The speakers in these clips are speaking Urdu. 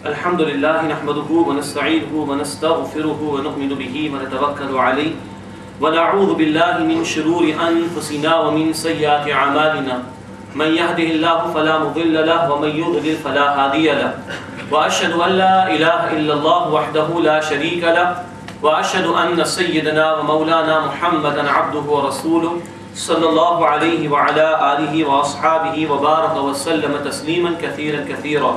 الحمد لله نحمده ونستعينه ونستغفره ونؤمن به ونتوكل عليه ونعوذ بالله من شرور أنفسنا ومن سيئات أعمالنا من يهده الله فلا مضل له ومن يضلل فلا هادي له وأشهد أن لا إله إلا الله وحده لا شريك له وأشهد أن سيدنا ومولانا محمدا عبده ورسوله صلى الله عليه وعلى آله وأصحابه وبارك وسلم تسليما كثيرا كثيرا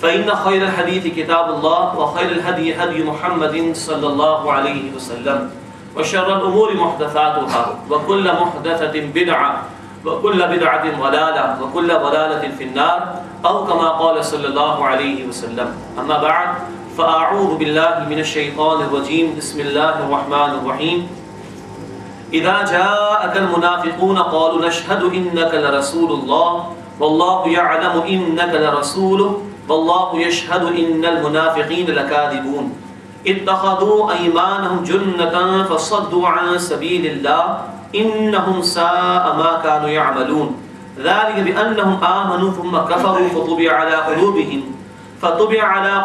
فإن خير الحديث كتاب الله وخير الهدي هدي محمد صلى الله عليه وسلم وشر الأمور محدثاتها وكل محدثة بدعة وكل بدعة ضلالة وكل ضلالة في النار أو كما قال صلى الله عليه وسلم. أما بعد فأعوذ بالله من الشيطان الرجيم. بسم الله الرحمن الرحيم. إذا جاءك المنافقون قالوا نشهد إنك لرسول الله والله يعلم إنك لرسوله والله يشهد إن المنافقين لكاذبون اتخذوا أيمانهم جنة فصدوا عن سبيل الله إنهم ساء ما كانوا يعملون ذلك بأنهم آمنوا ثم كفروا فطبع على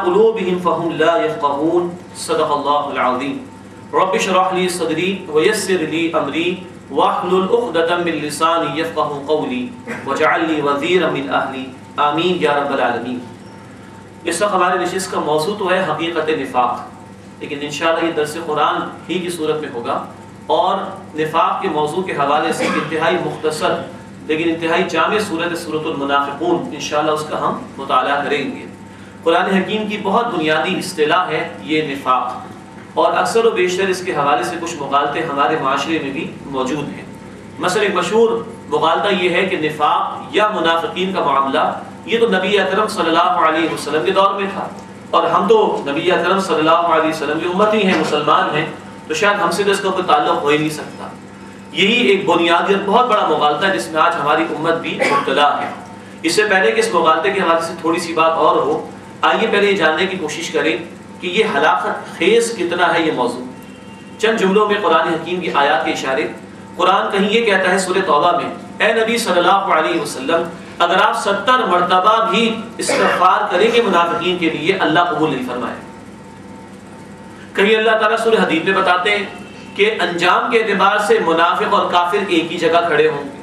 قلوبهم فهم لا يفقهون. صدق الله العظيم. رب اشرح لي صدري ويسر لي أمري واحلل عقدة من لساني يفقهوا قولي واجعل لي وزيرا من أهلي آمين یا رب العالمین. اس وقت ہمارے نشست کا موضوع تو ہے حقیقت نفاق، لیکن انشاءاللہ یہ درس قرآن ہی کی صورت میں ہوگا اور نفاق کے موضوع کے حوالے سے انتہائی مختصر لیکن انتہائی جامع صورت سورۃ المنافقون انشاءاللہ اس کا ہم مطالعہ کریں گے. قرآن حکیم کی بہت بنیادی اصطلاح ہے یہ نفاق، اور اکثر و بیشتر اس کے حوالے سے کچھ مغالطے ہمارے معاشرے میں بھی موجود ہیں. مثلا ایک مشہور مغالطہ یہ ہے کہ نفاق یا منافقین کا معاملہ یہ تو نبی اکرم صلی اللہ علیہ وسلم کے دور میں تھا، اور ہم تو نبی اکرم صلی اللہ علیہ وسلم کی امتی ہیں، مسلمان ہیں، تو شاید ہم سے تو اس کا کوئی تعلق ہو ہی نہیں سکتا. یہی ایک بنیادی اور بہت بڑا مغالطہ ہے جس میں آج ہماری امت بھی مبتلا ہے. اس سے پہلے کہ اس مغالطے کے حوالے سے تھوڑی سی بات اور ہو، آئیے پہلے یہ جاننے کی کوشش کریں کہ یہ ہلاکت خیز کتنا ہے یہ موضوع. چند جملوں میں قرآن حکیم کی آیات کے اشارے. قرآن کہیں یہ کہتا ہے سورہ توبہ میں، اے نبی صلی اللہ علیہ وسلم اگر آپ 70 مرتبہ بھی استغفار کریں گے منافقین کے لیے اللہ قبول نہیں فرمائے. کہیں اللہ تعالیٰ سورہ حدید میں بتاتے ہیں کہ انجام کے اعتبار سے منافق اور کافر ایک ہی جگہ کھڑے ہوں گے.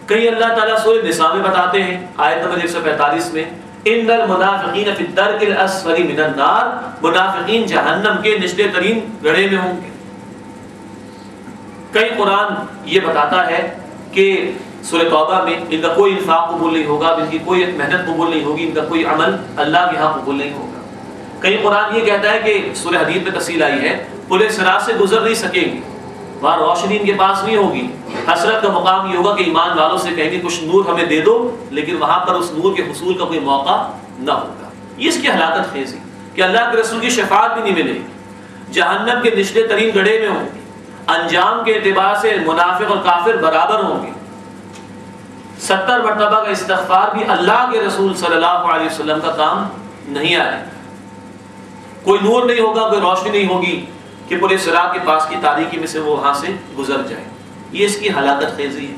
کہیں اللہ تعالیٰ سورہ نساء میں بتاتے ہیں آیت نمبر 145 میں ان المنافقین فی الدرک الاسفل من النار، منافقین جہنم کے نچلے ترین گڑھے میں ہوں گے. کئی قرآن یہ بتاتا ہے کہ سورہ توبہ میں ان کا کوئی انفاق قبول نہیں ہوگا، ان کی کوئی محنت قبول نہیں ہوگی، ان کا کوئی عمل اللہ کے ہاں قبول نہیں ہوگا. کئی قرآن یہ کہتا ہے کہ سورہ حدید میں تفصیل آئی ہے پورے صراط سے گزر نہیں سکیں گے، وہاں روشنی ان کے پاس نہیں ہوگی. حسرت کا مقام یہ ہوگا کہ ایمان والوں سے کہیں گے کچھ نور ہمیں دے دو، لیکن وہاں پر اس نور کے حصول کا کوئی موقع نہ ہوگا. یہ اس کی ہلاکت خیزی کہ اللہ کے رسول کی شفاعت بھی نہیں ملے گی، جہنم کے نچلے ترین گڑھے میں ہوں گے. انجام کے اعتبار سے منافق اور کافر برابر ہوں گے. 70 مرتبہ کا استغفار بھی اللہ کے رسول صلی اللہ علیہ وسلم کا کام نہیں آئے. کوئی نور نہیں ہوگا، کوئی روشنی نہیں ہوگی کہ پورے صراط کے پاس کی تاریکی میں سے وہ وہاں سے گزر جائے. یہ اس کی ہلاکت خیزی ہے.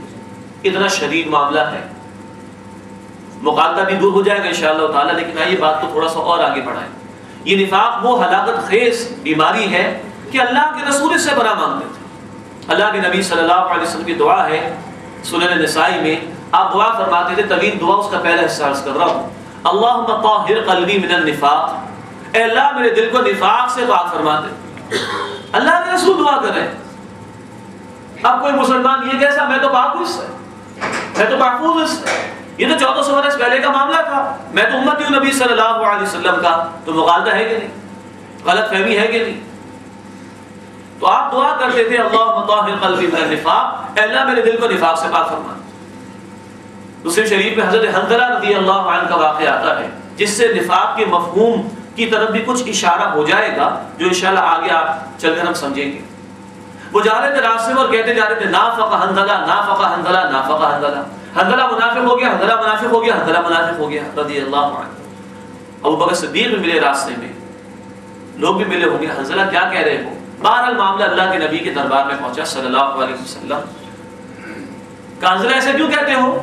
اتنا شدید معاملہ ہے. مغالطہ بھی دور ہو جائے گا انشاءاللہ تعالیٰ، لیکن آئیے بات کو تھوڑا سا اور آگے بڑھائیں. یہ نفاق وہ ہلاکت خیز بیماری ہے کہ اللہ کے رسول اس سے بنا مانگتے تھے. اللہ کے نبی صلی اللہ علیہ وسلم کی دعا ہے سنن نسائی میں، آپ دعا فرماتے تھے، طویل دعا، اس کا پہلا حصہ عرض کر رہا ہوں. اللہم طاہر قلبی من النفاق، اے اللہ میرے دل کو نفاق سے پاک فرما دے. اللہ کے رسول دعا کر رہے ہیں. اب کوئی مسلمان یہ کیسا، میں تو پاک ہوں اس سے، میں تو محفوظ ہوں اس سے، یہ تو 1400 برس پہلے کا معاملہ تھا، میں تو امتی ہوں نبی صلی اللہ علیہ وسلم کا. تو مغالطہ ہے کہ نہیں، غلط فہمی ہے کہ نہیں؟ تو آپ دعا کرتے تھے اللہم طاہر قلبی من النفاق، اے اللہ میرے دل کو نفاق سے پاک فرما. دوسرے شریف میں حضرت حنظلہ رضی اللہ عنہ کا واقعہ آتا ہے جس سے نفاق کے مفہوم کی طرف بھی کچھ اشارہ ہو جائے گا جو انشاءاللہ آگے آپ چل کر ہم سمجھیں گے. وہ جا رہے تھے راستے میں اور کہتے جا رہے تھے نافق حنظلہ نافق حنظلہ نافق حنظلہ، حنظلہ منافق ہو گیا، حنظلہ منافق ہو گیا، حنظلہ منافق ہو گیا رضی اللہ عنہ. ابو بکر صدیق بھی ملے راستے میں، لوگ بھی ملے ہوں گے، حنظلہ کیا کہہ رہے ہو. بہرحال معاملہ اللہ کے نبی کے دربار میں پہنچا صلی اللہ علیہ وسلم. حنظلہ ایسے کیوں کہتے ہو؟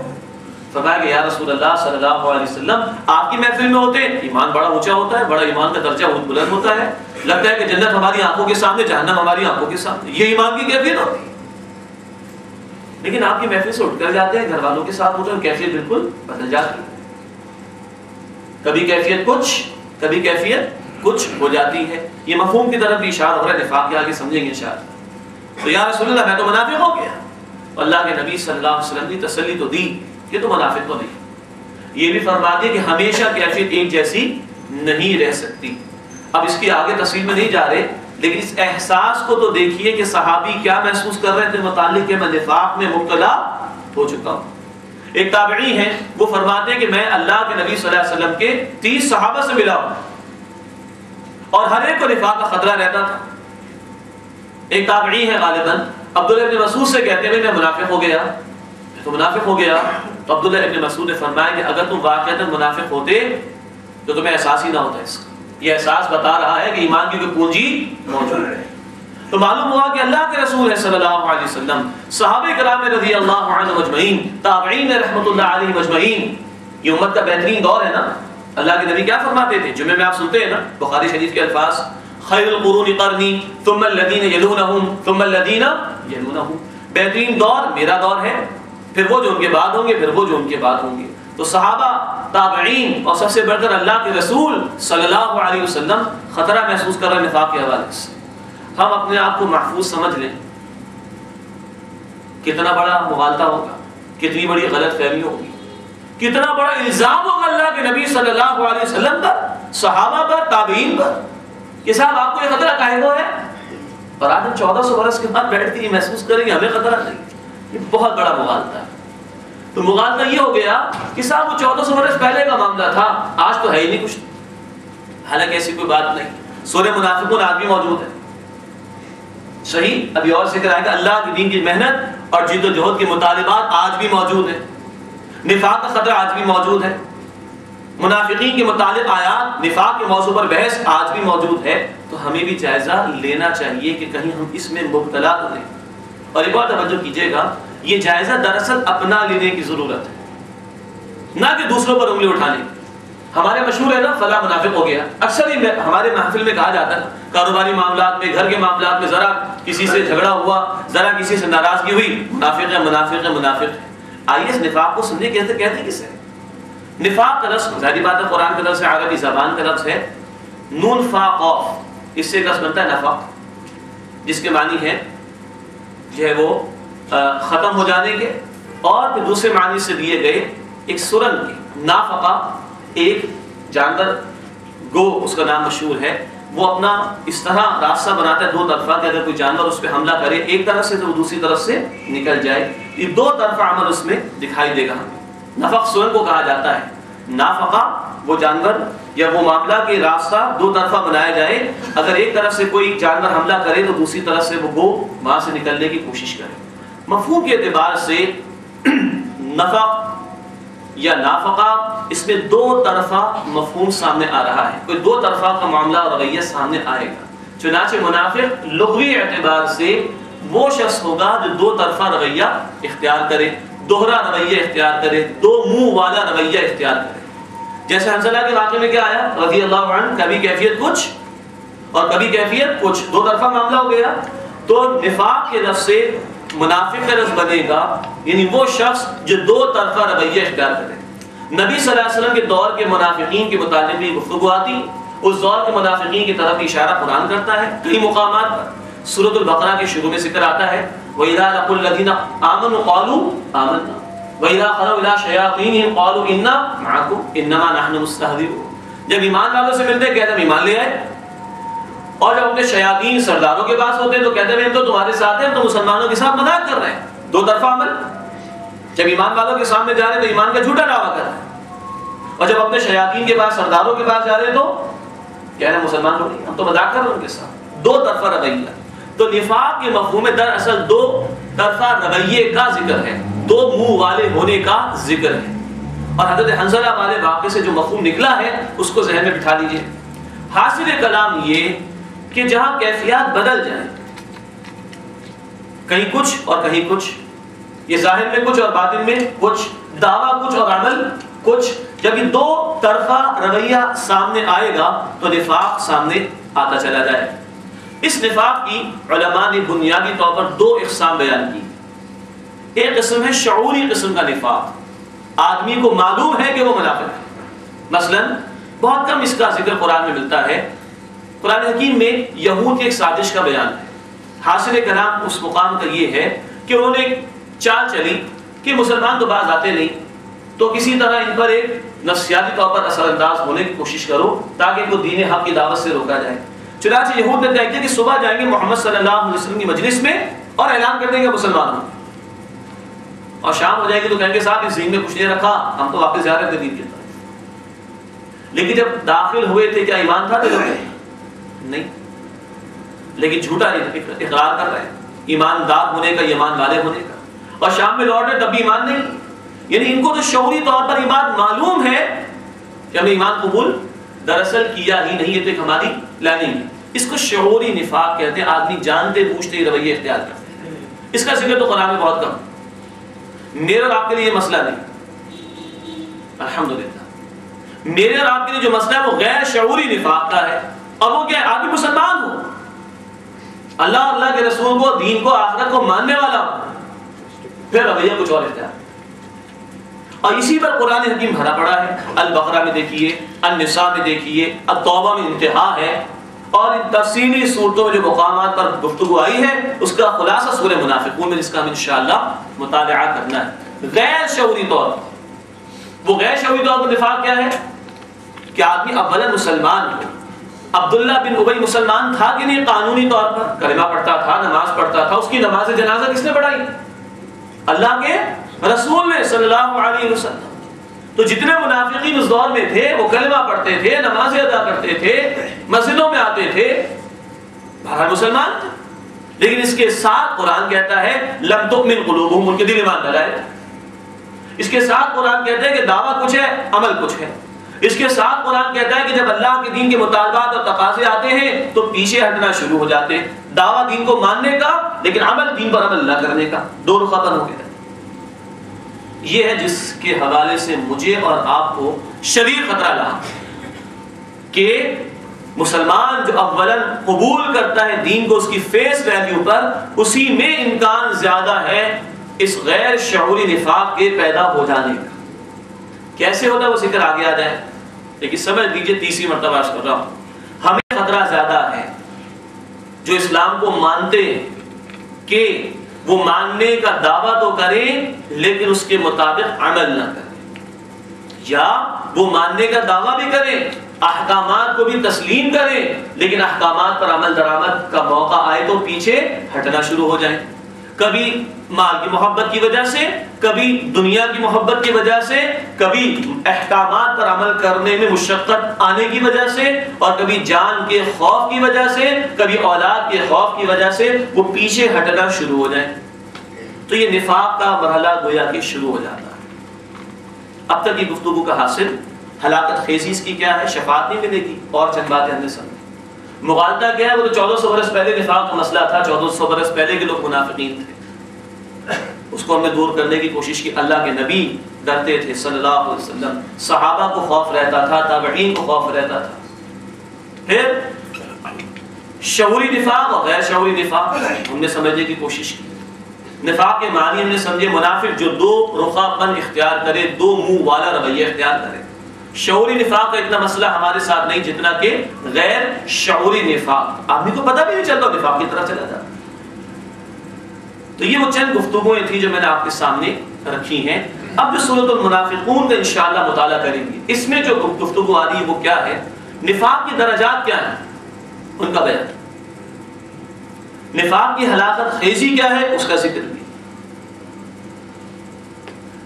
فرمایا کہ یا رسول اللہ صلی اللہ علیہ وسلم آپ کی محفل میں ہوتے ہیں ایمان بڑا اونچا ہوتا ہے، بڑا ایمان کا درجہ بہت بلند ہوتا ہے، لگتا ہے کہ جنت ہماری آنکھوں کے سامنے، جہنم ہماری آنکھوں کے سامنے، یہ ایمان کی کیفیت ہوتی ہے۔ لیکن آپ کی محفل سے اٹھ کر جاتے ہیں، گھر والوں کے ساتھ ہوتے ہیں، کیفیت بالکل بدل جاتی ہے، کبھی کیفیت کچھ، کبھی کیفیت کچھ ہو جاتی ہے۔ یہ مفہوم کی طرف بھی اشارہ ہو رہا ہے، نفاق کے آگے سمجھیں گے انشاءاللہ۔ تو یا رسول اللہ میں تو منافق ہو گیا، اللہ کے نبی صلی اللہ علیہ وسلم نے تسلی تو دی کہ تو منافق تو نہیں، یہ بھی فرما دیا کہ ہمیشہ کیفیت ایک جیسی نہیں رہ سکتی۔ اب اس کی آگے تفصیل میں نہیں جا رہے، لیکن اس احساس کو تو دیکھیے کہ صحابی کیا محسوس کر رہے تھے متعلق کہ میں نفاق میں مبتلا ہو چکا ہوں۔ ایک تابعی ہیں، وہ فرماتے ہیں کہ میں اللہ کے نبی صلی اللہ علیہ وسلم کے 30 صحابہ سے ملا ہوں اور ہر ایک کو نفاق کا خطرہ رہتا تھا۔ ایک تابعی ہے غالباً عبداللہ ابن مسعود سے کہتے ہیں میں منافق ہو گیا، تو منافق ہو گیا، تو عبداللہ ابن مسعود نے فرمایا کہ اگر تم واقعتاً منافق ہوتے تو تمہیں احساس ہی نہ ہوتا اس کا۔ یہ احساس بتا رہا ہے کہ ایمان کی کوئی پونجی موجود ہے۔ تو معلوم ہوا کہ اللہ کے رسول صلی اللہ علیہ وسلم، صحابہ کرام رضی اللہ عنہم اجمعین، تابعین رحمۃ اللہ علیہم اجمعین، یہ امت کا بہترین دور ہے نا۔ اللہ کے نبی کیا فرماتے تھے؟ جمعے میں آپ سنتے ہیں نا بخاری شریف کے الفاظ، خیر القرون قرنی ثم الذین یلونہم ثم الذین یلونہم، بہترین دور میرا دور ہے، پھر وہ جو ان کے بعد ہوں گے، پھر وہ جو ان کے بعد ہوں گے۔ تو صحابہ، تابعین اور سب سے بڑھ کر اللہ کے رسول صلی اللہ علیہ وسلم خطرہ محسوس کر رہے نفاق کے حوالے سے۔ ہم اپنے آپ کو محفوظ سمجھ لیں، کتنا بڑا مغالطہ ہوگا، کتنی بڑی غلط فہمی ہوگی، کتنا بڑا الزام ہوگا اللہ کے نبی صلی اللہ علیہ وسلم پر، صحابہ پر، تابعین پر کہ صاحب آپ کو یہ خطرہ کاہے کو ہے، اور آج ہم 1400 برس کے بعد بیٹھ کے یہ محسوس کریں گے ہمیں خطرہ نہیں۔ یہ بہت بڑا مغالطہ ہے۔ تو مغالطہ یہ ہو گیا کہ صاحب وہ 1400 برس پہلے کا معاملہ تھا، آج تو ہے ہی نہیں کچھ، حالانکہ ایسی کوئی بات نہیں۔ سورہ منافقون آج بھی موجود ہے، صحیح، ابھی اور ذکر آئے گا۔ اللہ کے دین کی محنت اور جد و جہد کے مطالبات آج بھی موجود ہیں، نفاق کا خطرہ آج بھی موجود ہے، منافقین کے متعلق آیات، نفاق کے موضوع پر بحث آج بھی موجود ہے۔ تو ہمیں بھی جائزہ لینا چاہیے کہ کہیں ہم اس میں مبتلا تو نہیں۔ اور ایک بات توجہ کیجیے گا، یہ جائزہ دراصل اپنا لینے کی ضرورت ہے، نہ کہ دوسروں پر انگلی اٹھانے۔ ہمارے مشہور ہے نا فلاں منافق ہو گیا، اکثر ہی ہمارے محفل میں کہا جاتا ہے، کاروباری معاملات میں، گھر کے معاملات میں ذرا کسی سے جھگڑا ہوا، ذرا کسی سے ناراضگی ہوئی، منافق ہے، منافق ہے، منافق ہے۔ آئیے اس نفاق کو سننے کہتے ہیں کسے؟ نفاق کا لفظ ظاہری بات ہے قرآن کا لفظ ہے، عربی زبان کا لفظ ہے، نون فا قاف، اس سے لفظ بنتا ہے نفاق، جس کے معنی ہے جو ہے وہ ختم ہو جانے کے، اور پھر دوسرے معنی سے دیے گئے ایک سرنگ کے۔ نافقہ ایک جانور، گو اس کا نام مشہور ہے، وہ اپنا اس طرح راستہ بناتا ہے دو طرفہ کہ اگر کوئی جانور اس پہ حملہ کرے ایک طرف سے تو وہ دوسری طرف سے نکل جائے، یہ دو طرفہ عمل اس میں دکھائی دے گا ہمیں۔ نفق سرنگ کو کہا جاتا ہے۔ نافقہ وہ جانور یا وہ معاملہ کہ راستہ دو طرفہ بنایا جائے، اگر ایک طرف سے کوئی جانور حملہ کرے تو دوسری طرف سے وہ گو وہاں سے نکلنے کی کوشش کرے۔ مفہوم کے اعتبار سے نفق یا نافقہ، اس میں دو طرفہ مفہوم سامنے آ رہا ہے، کوئی دو طرفہ کا معاملہ اور رویہ سامنے آئے گا۔ چنانچہ منافق لغوی اعتبار سے وہ شخص ہوگا جو دو طرفہ رویہ اختیار کرے، دوہرا رویہ اختیار کرے، دو منہ والا رویہ اختیار کرے۔ جیسے حنظلہ کے واقعے میں کیا آیا رضی اللہ عنہ، کبھی کیفیت کچھ اور کبھی کیفیت کچھ، دو طرفہ معاملہ ہو گیا۔ تو نفاق کے لفظ سے منافق کا لفظ بنے گا، یعنی وہ شخص جو دو طرفہ رویہ اختیار کرے۔ نبی صلی اللہ علیہ وسلم کے دور کے منافقین کے متعلق بھی گفتگو آتی، اس دور کے منافقین کی طرف اشارہ قرآن کرتا ہے کئی مقامات پر۔ سورۃ البقرہ کے شروع میں ذکر آتا ہے وَإِذَا لَقُوا الَّذِينَ آمَنُوا قَالُوا آمَنَّا وَإِذَا خَلَوْا إِلَىٰ شَيَاطِينِهِمْ قَالُوا إِنَّا مَعَكُمْ إِنَّمَا نَحْنُ مُسْتَهْزِئُونَ۔ جب ایمان والوں سے ملتے کہتے ہیں ایمان لے آئے، اور جب اپنے شیاطین سرداروں کے پاس ہوتے ہیں تو کہتے ہیں ہم تو تمہارے ساتھ ہیں، ہم تو مسلمانوں کے ساتھ مذاق کر رہے ہیں۔ دو طرفہ عمل، جب ایمان والوں کے سامنے جا رہے ہیں تو ایمان کا جھوٹا دعویٰ کر رہے ہیں، اور جب اپنے شیاطین کے پاس، سرداروں کے پاس جا رہے ہیں تو کہہ رہے ہیں مسلمان لوگ نہیں، ہم تو مذاق کر رہے ہیں ان کے ساتھ۔ دو طرفہ رویہ۔ تو نفاق کے مفہوم میں دراصل دو طرفہ رویے کا ذکر ہے، دو منہ والے ہونے کا ذکر ہے۔ اور حضرت حنظلہ والے واقعے سے جو مفہوم نکلا ہے اس کو ذہن میں بٹھا لیجئے۔ حاصل کلام یہ کہ جہاں کیفیات بدل جائیں، کہیں کچھ اور کہیں کچھ، یہ ظاہر میں کچھ اور باطن میں کچھ، دعویٰ کچھ اور عمل کچھ. جب یہ دو طرفہ رویہ سامنے آئے گا تو نفاق سامنے آتا چلا جائے. اس نفاق کی علماء نے بنیادی طور پر دو اقسام بیان کی. ایک قسم ہے شعوری قسم کا نفاق، آدمی کو معلوم ہے کہ وہ منافق ہے. مثلا بہت کم اس کا ذکر قرآن میں ملتا ہے. قرآن حکیم میں یہود کی ایک سازش کا بیان ہے. حاصل کلام اس مقام کا یہ ہے کہ انہوں نے ایک چال چلی کہ مسلمان تو باز آتے نہیں، تو کسی طرح ان پر ایک نفسیاتی طور پر اثر انداز ہونے کی کوشش کرو تاکہ ان کو دین حق کی دعوت سے روکا جائے. چنانچہ یہود نے طے کیا کہ صبح جائیں گے محمد صلی اللہ علیہ وسلم کی مجلس میں اور اعلان کر دیں گے مسلمان ہوں، اور شام ہو جائے گی تو کہیں گے صاحب اس دین میں کچھ نہیں رکھا، ہم تو واپس جا رہے تھے دین کی طرف. لیکن جب داخل ہوئے تھے کیا ایمان تھا؟ نہیں، لیکن جھوٹا اقرار کر رہے ہیں ایماندار ہونے کا، ایمان والے ہونے کا، اور شام میں لوٹ رہے تب بھی ایمان نہیں. یعنی ان کو تو شعوری طور پر ایمان معلوم ہے کہ ہم نے ایمان قبول دراصل کیا ہی نہیں، یہ تو ایک ہماری پلاننگ ہے. اس کو شعوری نفاق کہتے ہیں. آدمی جانتے بوجھتے رویے اختیار کرتے ہیں. اس کا ذکر تو قرآن میں بہت کم. میرے اور آپ کے لیے یہ مسئلہ نہیں، الحمدللہ. میرے اور آپ کے لیے جو مسئلہ ہے وہ غیر شعوری نفاق کا ہے. اور وہ کیا ہے؟ آدمی مسلمان ہو، اللہ اللہ کے رسول کو، دین کو، آخرت کو ماننے والا ہو، پھر رویہ کچھ اور اختیار. اور اسی پر قرآن حکیم بھرا پڑا ہے. البقرہ میں دیکھیے، النساء میں دیکھیے، التوبہ میں انتہا ہے، اور ان تفصیلی صورتوں میں جو مقامات پر گفتگو آئی ہے اس کا خلاصہ سورہ منافقون میں، جس کا ہم انشاءاللہ مطالعہ کرنا ہے. غیر شعوری طور پر، وہ غیر شعوری طور پر نفاق کیا ہے کہ آدمی اولا مسلمان ہو. عبداللہ بن ابی مسلمان تھا کہ نہیں؟ قانونی طور پر کلمہ پڑھتا تھا، نماز پڑھتا تھا. اس کی نماز جنازہ کس نے پڑھائی؟ اللہ کے رسول نے صلی اللہ علیہ وسلم. تو جتنے منافقین اس دور میں تھے وہ کلمہ پڑھتے تھے، نمازیں ادا کرتے تھے، مسجدوں میں آتے تھے، بہرحال مسلمان تھے. لیکن اس کے ساتھ قرآن کہتا ہے لم تؤمن قلوبہم، ان کے دل ایمان نہ لائے. اس کے ساتھ قرآن کہتا ہے کہ دعویٰ کچھ ہے، عمل کچھ ہے. اس کے ساتھ قرآن کہتا ہے کہ جب اللہ کے دین کے مطالبات اور تقاضے آتے ہیں تو پیچھے ہٹنا شروع ہو جاتے ہیں. دعویٰ دین کو ماننے کا لیکن عمل دین پر عمل نہ کرنے کا، دونوں ختم ہو گئے. یہ ہے جس کے حوالے سے مجھے اور آپ کو شدید خطرہ رہا کہ مسلمان جو اولاً قبول کرتا ہے دین کو اس کی فیس ویلیو پر، اسی میں امکان زیادہ ہے اس غیر شعوری نفاق کے پیدا ہو جانے کا. کیسے ہوتا ہے وہ ذکر آگے آ جائے، لیکن سمجھ لیجیے تیسری مرتبہ عرض کر رہا ہوں، ہمیں خطرہ زیادہ ہے جو اسلام کو مانتے کہ وہ ماننے کا دعویٰ تو کریں لیکن اس کے مطابق عمل نہ کریں، یا وہ ماننے کا دعویٰ بھی کریں، احکامات کو بھی تسلیم کریں، لیکن احکامات پر عمل درآمد کا موقع آئے تو پیچھے ہٹنا شروع ہو جائیں. کبھی مال کی محبت کی وجہ سے، کبھی دنیا کی محبت کی وجہ سے، کبھی احکامات پر عمل کرنے میں مشقت آنے کی وجہ سے، اور کبھی جان کے خوف کی وجہ سے، کبھی اولاد کے خوف کی وجہ سے وہ پیچھے ہٹنا شروع ہو جائیں. تو یہ نفاق کا مرحلہ گویا کہ شروع ہو جاتا ہے. اب تک کی گفتگو کا حاصل ہلاکت خیزی اس کی کیا ہے؟ شفاعت نہیں ملے گی. اور چند باتیں ہم نے سمجھی. مغالطہ کیا ہے؟ وہ تو 1400 برس پہلے نفاق کا مسئلہ تھا، 1400 برس پہلے کے لوگ منافقین تھے. اس کو ہم نے دور کرنے کی کوشش کی. اللہ کے نبی ڈرتے تھے صلی اللہ علیہ وسلم، صحابہ کو خوف رہتا تھا، تابعین کو خوف رہتا تھا. پھر شعوری نفاق اور غیر شعوری نفاق ہم نے سمجھنے کی کوشش کی. نفاق کے معنی ہم نے سمجھے منافق جو دو رخا پن اختیار کرے، دو منہ والا رویہ اختیار کرے. شعوری نفاق کا اتنا مسئلہ ہمارے ساتھ نہیں جتنا کہ غیر شعوری نفاق. آدمی کو پتہ بھی نہیں چلتا نفاق کی طرح چلا جاتا. تو یہ وہ چند گفتگویں تھی جو میں نے آپ کے سامنے رکھی ہیں. اب جو سورۃ المنافقون کا انشاءاللہ مطالعہ کریں گے، اس میں جو گفتگو آ رہی ہے وہ کیا ہے؟ نفاق کی درجات کیا ہیں ان کا بیان، نفاق کی ہلاکت خیزی کیا ہے اس کا ذکر بھی،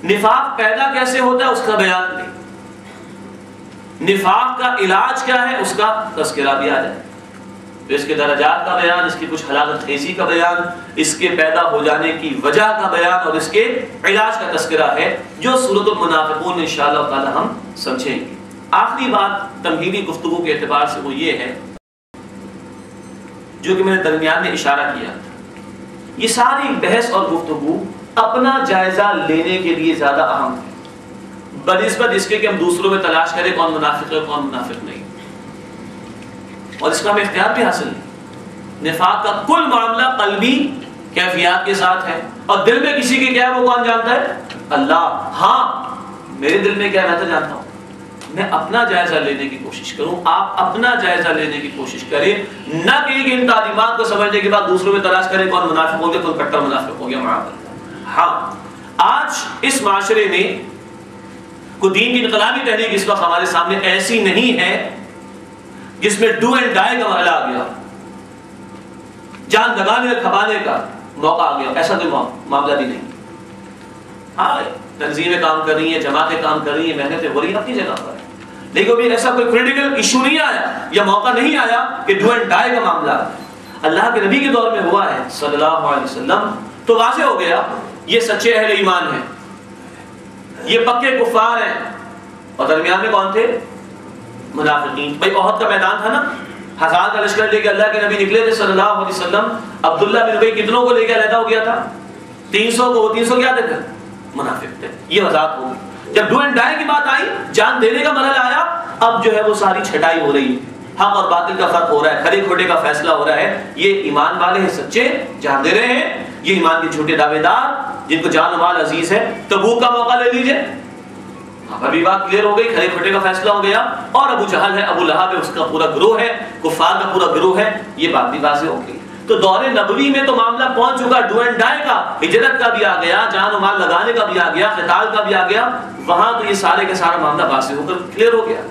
نفاق پیدا کیسے ہوتا ہے اس کا بیان بھی، نفاق کا علاج کیا ہے اس کا تذکرہ بھی آ جائے. تو اس کے درجات کا بیان، اس کی کچھ ہلاکت خیزی کا بیان، اس کے پیدا ہو جانے کی وجہ کا بیان اور اس کے علاج کا تذکرہ ہے جو سورۃ المنافقون میں انشاءاللہ تعالی ہم سمجھیں گے. آخری بات تمہیدی گفتگو کے اعتبار سے وہ یہ ہے جو کہ میں نے درمیان میں اشارہ کیا تھا. یہ ساری بحث اور گفتگو اپنا جائزہ لینے کے لیے زیادہ اہم ہے بنسبت اس کے کہ ہم دوسروں میں تلاش کریں کون منافق ہے کون منافق نہیں، اور اس کا ہمیں اختیار بھی حاصل نہیں۔ نفاق کا کل معاملہ قلبی کیفیات کے ساتھ ہے، اور دل میں کسی کے کیا ہے وہ کون جانتا ہے؟ اللہ۔ ہاں میرے دل میں کیا ہے میں تو جانتا ہوں، میں اپنا جائزہ لینے کی کوشش کروں، آپ اپنا جائزہ لینے کی کوشش کریں، نہ کہ ان تعلیمات کو سمجھنے کے بعد دوسروں میں تلاش کریں کون منافق ہو گیا کون کٹر منافق ہو گیا۔ معاذ اللہ۔ ہاں آج اس معاشرے میں کوئی دین کی انقلابی تحریک اس وقت ہمارے سامنے ایسی نہیں ہے جس میں ڈو اینڈ ڈائی کا مرحلہ آ گیا، جان لگانے کھپانے کا موقع آ گیا، ایسا کوئی معاملہ بھی نہیں۔ ہاں تنظیمیں کام کر رہی ہیں، جماعتیں کام کر رہی ہیں، محنتیں ہو رہی ہیں اپنی جگہ پر، لیکن ابھی ایسا کوئی کریٹیکل ایشو نہیں آیا یا موقع نہیں آیا کہ ڈو اینڈ ڈائی کا معاملہ اللہ کے نبی کے دور میں ہوا ہے صلی اللہ علیہ وسلم، تو واضح ہو گیا یہ سچے اہل ایمان ہیں، یہ پکے کفار ہیں، اور درمیان میں کون تھے؟ منافقین۔ بھائی احد کا میدان تھا نا، 1000 کا لشکر لے کے اللہ کے نبی نکلے تھے صلی اللہ علیہ وسلم، عبداللہ بن ابی کتنوں کو لے کے علیحدہ ہو گیا تھا؟ 300 کو۔ وہ 300 کیا تھے؟ منافق تھے۔ یہ وضاحت ہو گئی۔ جب ڈو اینڈ ڈائی کی بات آئی، جان دینے کا مرحلہ آیا، اب جو ہے وہ ساری چھٹائی ہو رہی ہے، حق اور باطل کا فرق ہو رہا ہے، کھڑے کھوٹے کا فیصلہ ہو رہا ہے۔ یہ ایمان والے ہیں سچے، جان دے رہے ہیں، یہ ایمان کے جھوٹے دعوے دار جن کو جان و مال عزیز ہے۔ تبوک کا موقع لے لیجئے، ابھی بات کلیئر ہو گئی، کھڑے کھوٹے کا فیصلہ ہو گیا، اور ابو جہل ہے، ابو لہب ہے، اس کا پورا گروہ ہے، کفار کا پورا گروہ ہے، یہ بات بھی واضح ہو گئی۔ تو دور نبوی میں تو معاملہ پہنچ چکا، ڈو اینڈ ڈائی کا، ہجرت کا بھی آ گیا، جان و مال لگانے کا بھی آ گیا، قتال کا بھی آ گیا، وہاں تو یہ سارے کا سارا معاملہ واضح ہو کر کلیئر ہو گیا۔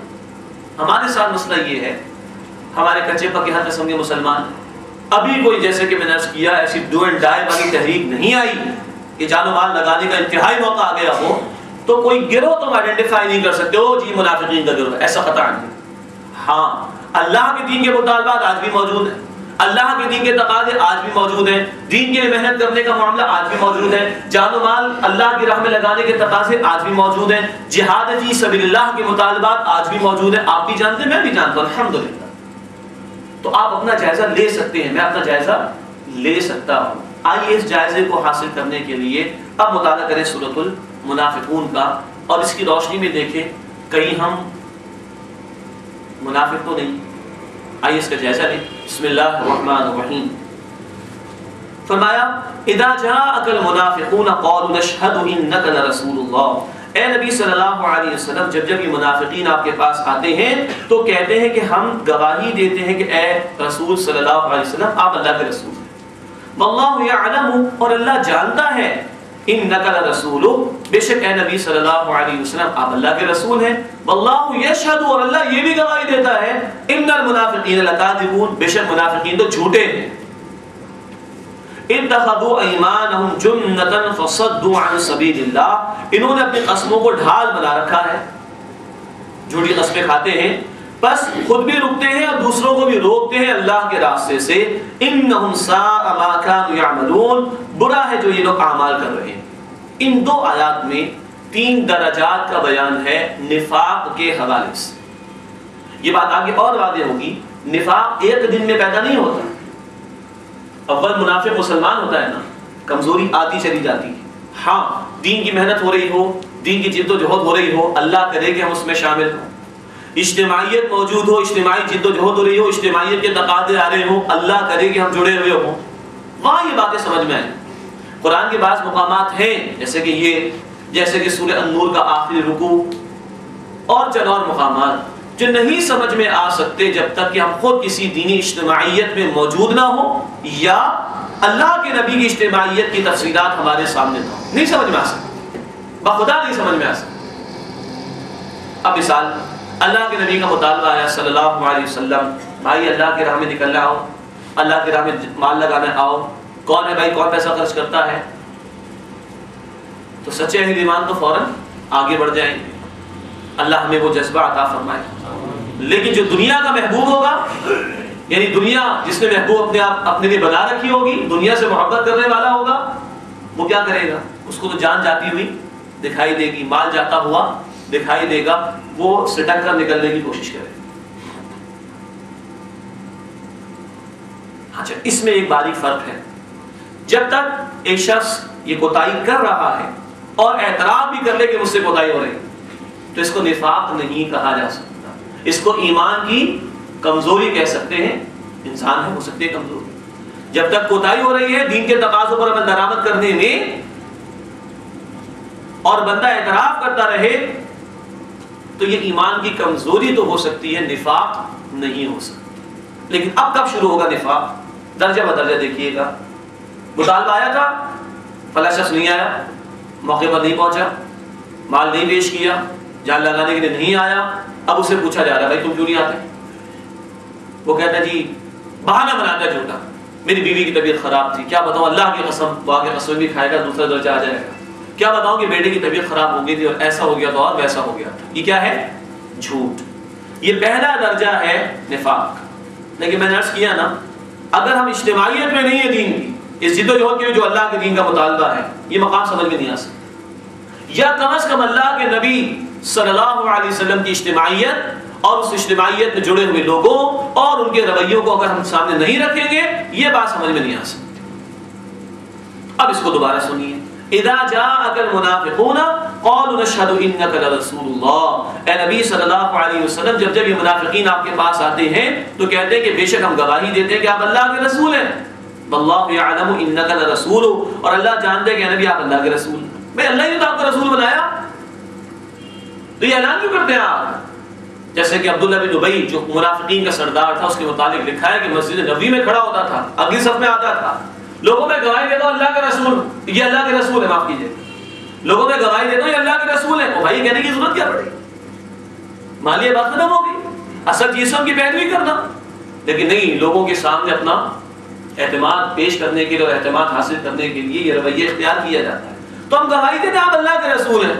ہمارے ساتھ مسئلہ یہ ہے، ہمارے کچے پکے ہر قسم کے مسلمان، ابھی کوئی جیسے کہ میں نے عرض کیا ایسی ڈو اینڈ ڈائی والی تحریک نہیں آئی کہ جان و مال لگانے کا انتہائی موقع آ گیا ہو، تو کوئی گروہ تم آئیڈینٹیفائی نہیں کر سکتے ہو جی منافقین کا گروہ، ایسا قطعا نہیں۔ ہاں اللہ کے دین کے مطالبات آج بھی موجود ہیں، اللہ کے دین کے تقاضے آج بھی موجود ہیں، دین کے لیے محنت کرنے کا معاملہ آج بھی موجود ہے، جان و مال اللہ کی راہ میں لگانے کے تقاضے آج بھی موجود ہیں، جہاد فی سبیل اللہ کے مطالبات آج بھی موجود ہیں۔ آپ بھی جانتے ہیں، میں بھی جانتا ہوں الحمدللہ۔ تو آپ اپنا جائزہ لے سکتے ہیں، میں اپنا جائزہ لے سکتا ہوں۔ آئیے اس جائزے کو حاصل کرنے کے لیے اب مطالعہ کریں سورۃ المنافقون کا، اور اس کی روشنی میں دیکھیں کہیں ہم منافق تو نہیں۔ آئیے اس کا جائزہ لیں۔ بسم اللہ الرحمن الرحیم۔ فرمایا اذا جاءك المنافقون قالوا نشهد انك لرسول اللہ، اے نبی صلی اللہ علیہ وسلم جب جب یہ منافقین آپ کے پاس آتے ہیں تو کہتے ہیں کہ ہم گواہی دیتے ہیں کہ اے رسول صلی اللہ علیہ وسلم آپ اللہ کے رسول ہیں، واللہ یعلم، اور اللہ جانتا ہے، انک لرسول، بے شک اے نبی صلی اللہ علیہ وسلم آپ اللہ کے رسول ہیں، واللہ یشہد، اور اللہ یہ بھی گواہی دیتا ہے، ان المنافقین لکاذبون، بے شک منافقین تو جھوٹے ہیں، اتخذوا ایمانہم جنۃ فصدوا عن سبیل اللہ، انہوں نے اپنی قسموں کو ڈھال بنا رکھا ہے، جھوٹی قسمیں کھاتے ہیں، بس خود بھی رکتے ہیں اور دوسروں کو بھی روکتے ہیں اللہ کے راستے سے، انہم ساء ما كانوا يعملون، برا ہے جو یہ لوگ اعمال کر رہے ہیں۔ ان دو آیات میں 3 درجات کا بیان ہے نفاق کے حوالے سے۔ یہ بات آگے اور واضح ہوگی، نفاق ایک دن میں پیدا نہیں ہوتا، اول منافق مسلمان ہوتا ہے نا، کمزوری آتی چلی جاتی ہے، ہاں دین کی محنت ہو رہی ہو، دین کی جد و جہد ہو رہی ہو، اللہ کرے کہ ہم اس میں شامل ہوں، اجتماعیت موجود ہو، اجتماعی جد و جہد ہو رہی ہو، اجتماعیت کے تقاضے آ رہے ہوں، اللہ کرے کہ ہم جڑے ہوئے ہوں، وہاں یہ باتیں سمجھ میں آئیں۔ قرآن کے بعض مقامات ہیں جیسے کہ سورہ النور کا آخری رکوع اور چند اور مقامات جو نہیں سمجھ میں آ سکتے جب تک کہ ہم خود کسی دینی اجتماعیت میں موجود نہ ہو یا اللہ کے نبی کی اجتماعیت کی تفصیلات ہمارے سامنے نہ ہو، نہیں سمجھ میں آ سکتے، بخدا نہیں سمجھ میں آ سکتے۔ اب مثال اللہ کے نبی کا مطالبہ آیا صلی اللہ علیہ وسلم، بھائی اللہ کی راہ میں نکلنا آؤ، اللہ کی راہ میں مال لگانا آؤ، کون ہے بھائی کون پیسہ خرچ کرتا ہے؟ تو سچے اہل ایمان تو فوراً آگے بڑھ جائیں گے، اللہ ہمیں وہ جذبہ عطا فرمائے۔ لیکن جو دنیا کا محبوب ہوگا، یعنی دنیا جس نے محبوب اپنے لیے بنا رکھی ہوگی، دنیا سے محبت کرنے والا ہوگا، وہ کیا کرے گا؟ اس کو تو جان جاتی ہوئی دکھائی دے گی، مال جاتا ہوا دکھائی دے گا، وہ سٹک کر نکلنے کی کوشش کرے گا۔ اچھا اس میں ایک باریک فرق ہے، جب تک ایک شخص یہ کوتاہی کر رہا ہے اور اعتراف بھی کر لے کہ مجھ سے کوتاہی ہو رہی ہے، تو اس کو نفاق نہیں کہا جا سکتا، اس کو ایمان کی کمزوری کہہ سکتے ہیں۔ انسان ہے، ہو سکتی ہے کمزوری، جب تک کوتاہی ہو رہی ہے دین کے تقاضوں پر عمل درآمد کرنے میں اور بندہ اعتراف کرتا رہے تو یہ ایمان کی کمزوری تو ہو سکتی ہے، نفاق نہیں ہو سکتا۔ لیکن اب کب شروع ہوگا نفاق؟ درجہ بدرجہ دیکھیے گا۔ مطالبہ آیا تھا، فلاں شخص نہیں آیا، موقع پر نہیں پہنچا، مال نہیں پیش کیا، جان لگانے کے لیے نہیں آیا، اب اسے پوچھا جا رہا ہے بھائی تم کیوں نہیں آتے؟ وہ کہتا ہے جی بہانہ بناتا ہے جھوٹا، میری بیوی کی طبیعت خراب تھی، کیا بتاؤں اللہ کی قسم، وہ آگے قسم بھی کھائے گا دوسرا درجہ آ جائے گا، کیا بتاؤں کہ بیٹے کی طبیعت خراب ہو گئی تھی اور ایسا ہو گیا تھا اور ویسا ہو گیا تھا۔ یہ کیا ہے؟ جھوٹ۔ یہ پہلا درجہ ہے نفاق۔ لیکن میں نے عرض کیا نا، اگر ہم اجتماعیت میں نہیں ہے دین کی، اس جد و جہد کے جو اللہ کے دین کا مطالبہ ہے، یہ مقام سمجھ میں نہیں آ سکتا، یا کم از کم اللہ کے نبی صلی اللہ علیہ وسلم کی اجتماعیت اور اس اجتماعیت میں جڑے ہوئے لوگوں اور ان کے رویوں کو اگر ہم سامنے نہیں رکھیں گے، یہ بات سمجھ میں نہیں آ سکتی۔ اب اس کو دوبارہ سنیے، اذا جاءك المنافقون قالوا نشهد انك لرسول الله، اے نبی صلی اللہ علیہ وسلم، جب یہ منافقین آپ کے پاس آتے ہیں تو کہتے ہیں کہ بے شک ہم گواہی دیتے ہیں کہ آپ اللہ کے رسول ہیں، واللہ یعلم انک لرسول، اور اللہ جانتے ہیں کہ نبی آپ اللہ کے رسول ہیں۔ بھئی اللہ نے تو آپ کو رسول بنایا، تو یہ اعلان کیوں کرتے ہیں آپ؟ جیسے کہ عبداللہ بن ابی جو منافقین کا سردار تھا، اس کے متعلق لکھا ہے کہ مسجد نبوی میں کھڑا ہوتا تھا، اگلی صف میں آتا تھا، لوگوں میں گواہی دیتا ہوں اللہ کے رسول، یہ اللہ کے رسول ہے، معاف کیجیے، لوگوں میں گواہی دیتا ہوں یہ اللہ کے رسول ہے، وہ بھائی کہنے کی ضرورت کیا پڑی؟ مالی بات ختم ہو گئی، اصل چیزوں کی پیروی کرنا۔ لیکن نہیں، لوگوں کے سامنے اپنا اعتماد پیش کرنے کے لیے اور اعتماد حاصل کرنے کے لیے یہ رویہ اختیار کیا جاتا ہے۔ تو ہم گواہی دیتے ہیں آپ اللہ کے رسول ہیں،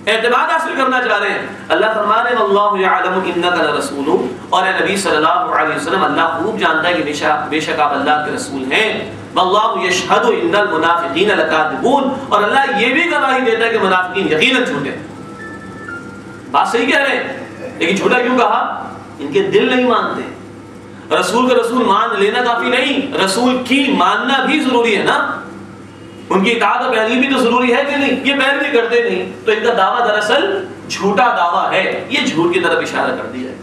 اعتماد حاصل کرنا چاہ رہے ہیں۔ اللہ فرما رہے ہیں واللہ یعلم انک لرسول، اور اے نبی صلی اللہ علیہ وسلم اللہ خوب جانتا ہے کہ بے شک آپ اللہ کے رسول ہیں۔ واللہ یشہد ان المنافقین لکاذبون، اور اللہ یہ بھی گواہی دیتا ہے کہ منافقین یقیناً جھوٹے ہیں۔ بات صحیح کہہ رہے ہیں، لیکن جھوٹا کیوں کہا؟ ان کے دل نہیں مانتے۔ رسول کا رسول مان لینا کافی نہیں، رسول کی ماننا بھی ضروری ہے نا، ان کی اطاعت و پیروی بھی تو ضروری ہے کہ نہیں؟ یہ پیروی کرتے نہیں، تو ان کا دعویٰ دراصل جھوٹا دعویٰ ہے، یہ جھوٹ کی طرف اشارہ کر دیا ہے۔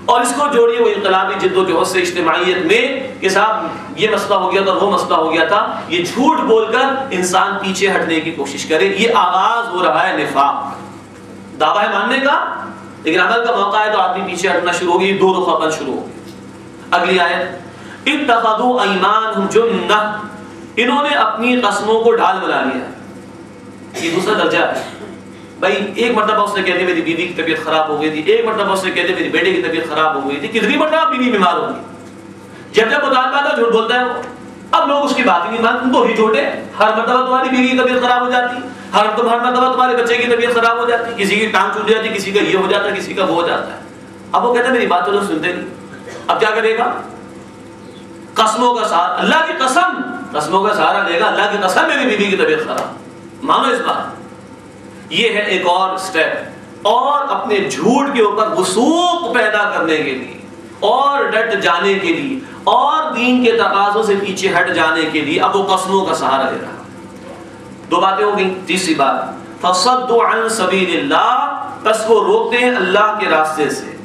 اور اس کو جوڑیے وہ انقلابی جد و جہد سے اجتماعیت میں کہ صاحب یہ مسئلہ ہو گیا تھا، وہ مسئلہ ہو گیا تھا، یہ جھوٹ بول کر انسان پیچھے ہٹنے کی کوشش کرے، یہ آغاز ہو رہا ہے نفاق۔ دعویٰ ہے ماننے کا، لیکن عمل کا موقع ہے تو آدمی پیچھے ہٹنا شروع ہو گئی، دو رخ اپن شروع ہو گئی۔ اگلی آیت، اتخذوا ایمانہم جنہ، انہوں نے اپنی قسموں کو ڈھال بنا لیا۔ یہ دوسرا درجہ ہے بھائی، ایک مرتبہ اس نے کہتے میری بیوی کی طبیعت خراب ہو گئی تھی، ایک مرتبہ اس نے کہتے میری بیٹے کی طبیعت خراب ہو گئی تھی، کتنی مرتبہ بیوی بیمار ہوگی، جب مطالبہ تھا جھوٹ بولتا ہے وہ۔ اب لوگ اس کی بات ہی نہیں مانتے، تم تو ہی جھوٹے، ہر مرتبہ تمہاری بیوی کی طبیعت خراب ہو جاتی، ہر مرتبہ تمہارے بچے کی طبیعت خراب ہو جاتی، کسی کی ٹانگ ٹوٹ جاتی، کسی کا یہ ہو جاتا ہے، کسی کا وہ ہو جاتا ہے۔ اب وہ کہتے ہیں میری بات تو لوگ سنتے نہیں، اب کیا کرے گا؟ قسموں کا سہارا، اللہ کی قسم، قسموں کا سہارا لے گا، اللہ کی قسم میری بیوی کی طبیعت خراب، مانو اس بات۔ یہ ہے ایک اور سٹیپ، اور اپنے جھوٹ کے اوپر وثوق پیدا کرنے کے لیے اور ڈٹ جانے کے لیے اور دین کے تقاضوں سے پیچھے ہٹ جانے کے لیے اب وہ قسموں کا سہارا لے رہا۔ دو باتیں ہو گئی۔ تیسری بات، فصدوا عن سبیل اللہ، بس وہ روکتے ہیں اللہ کے راستے سے،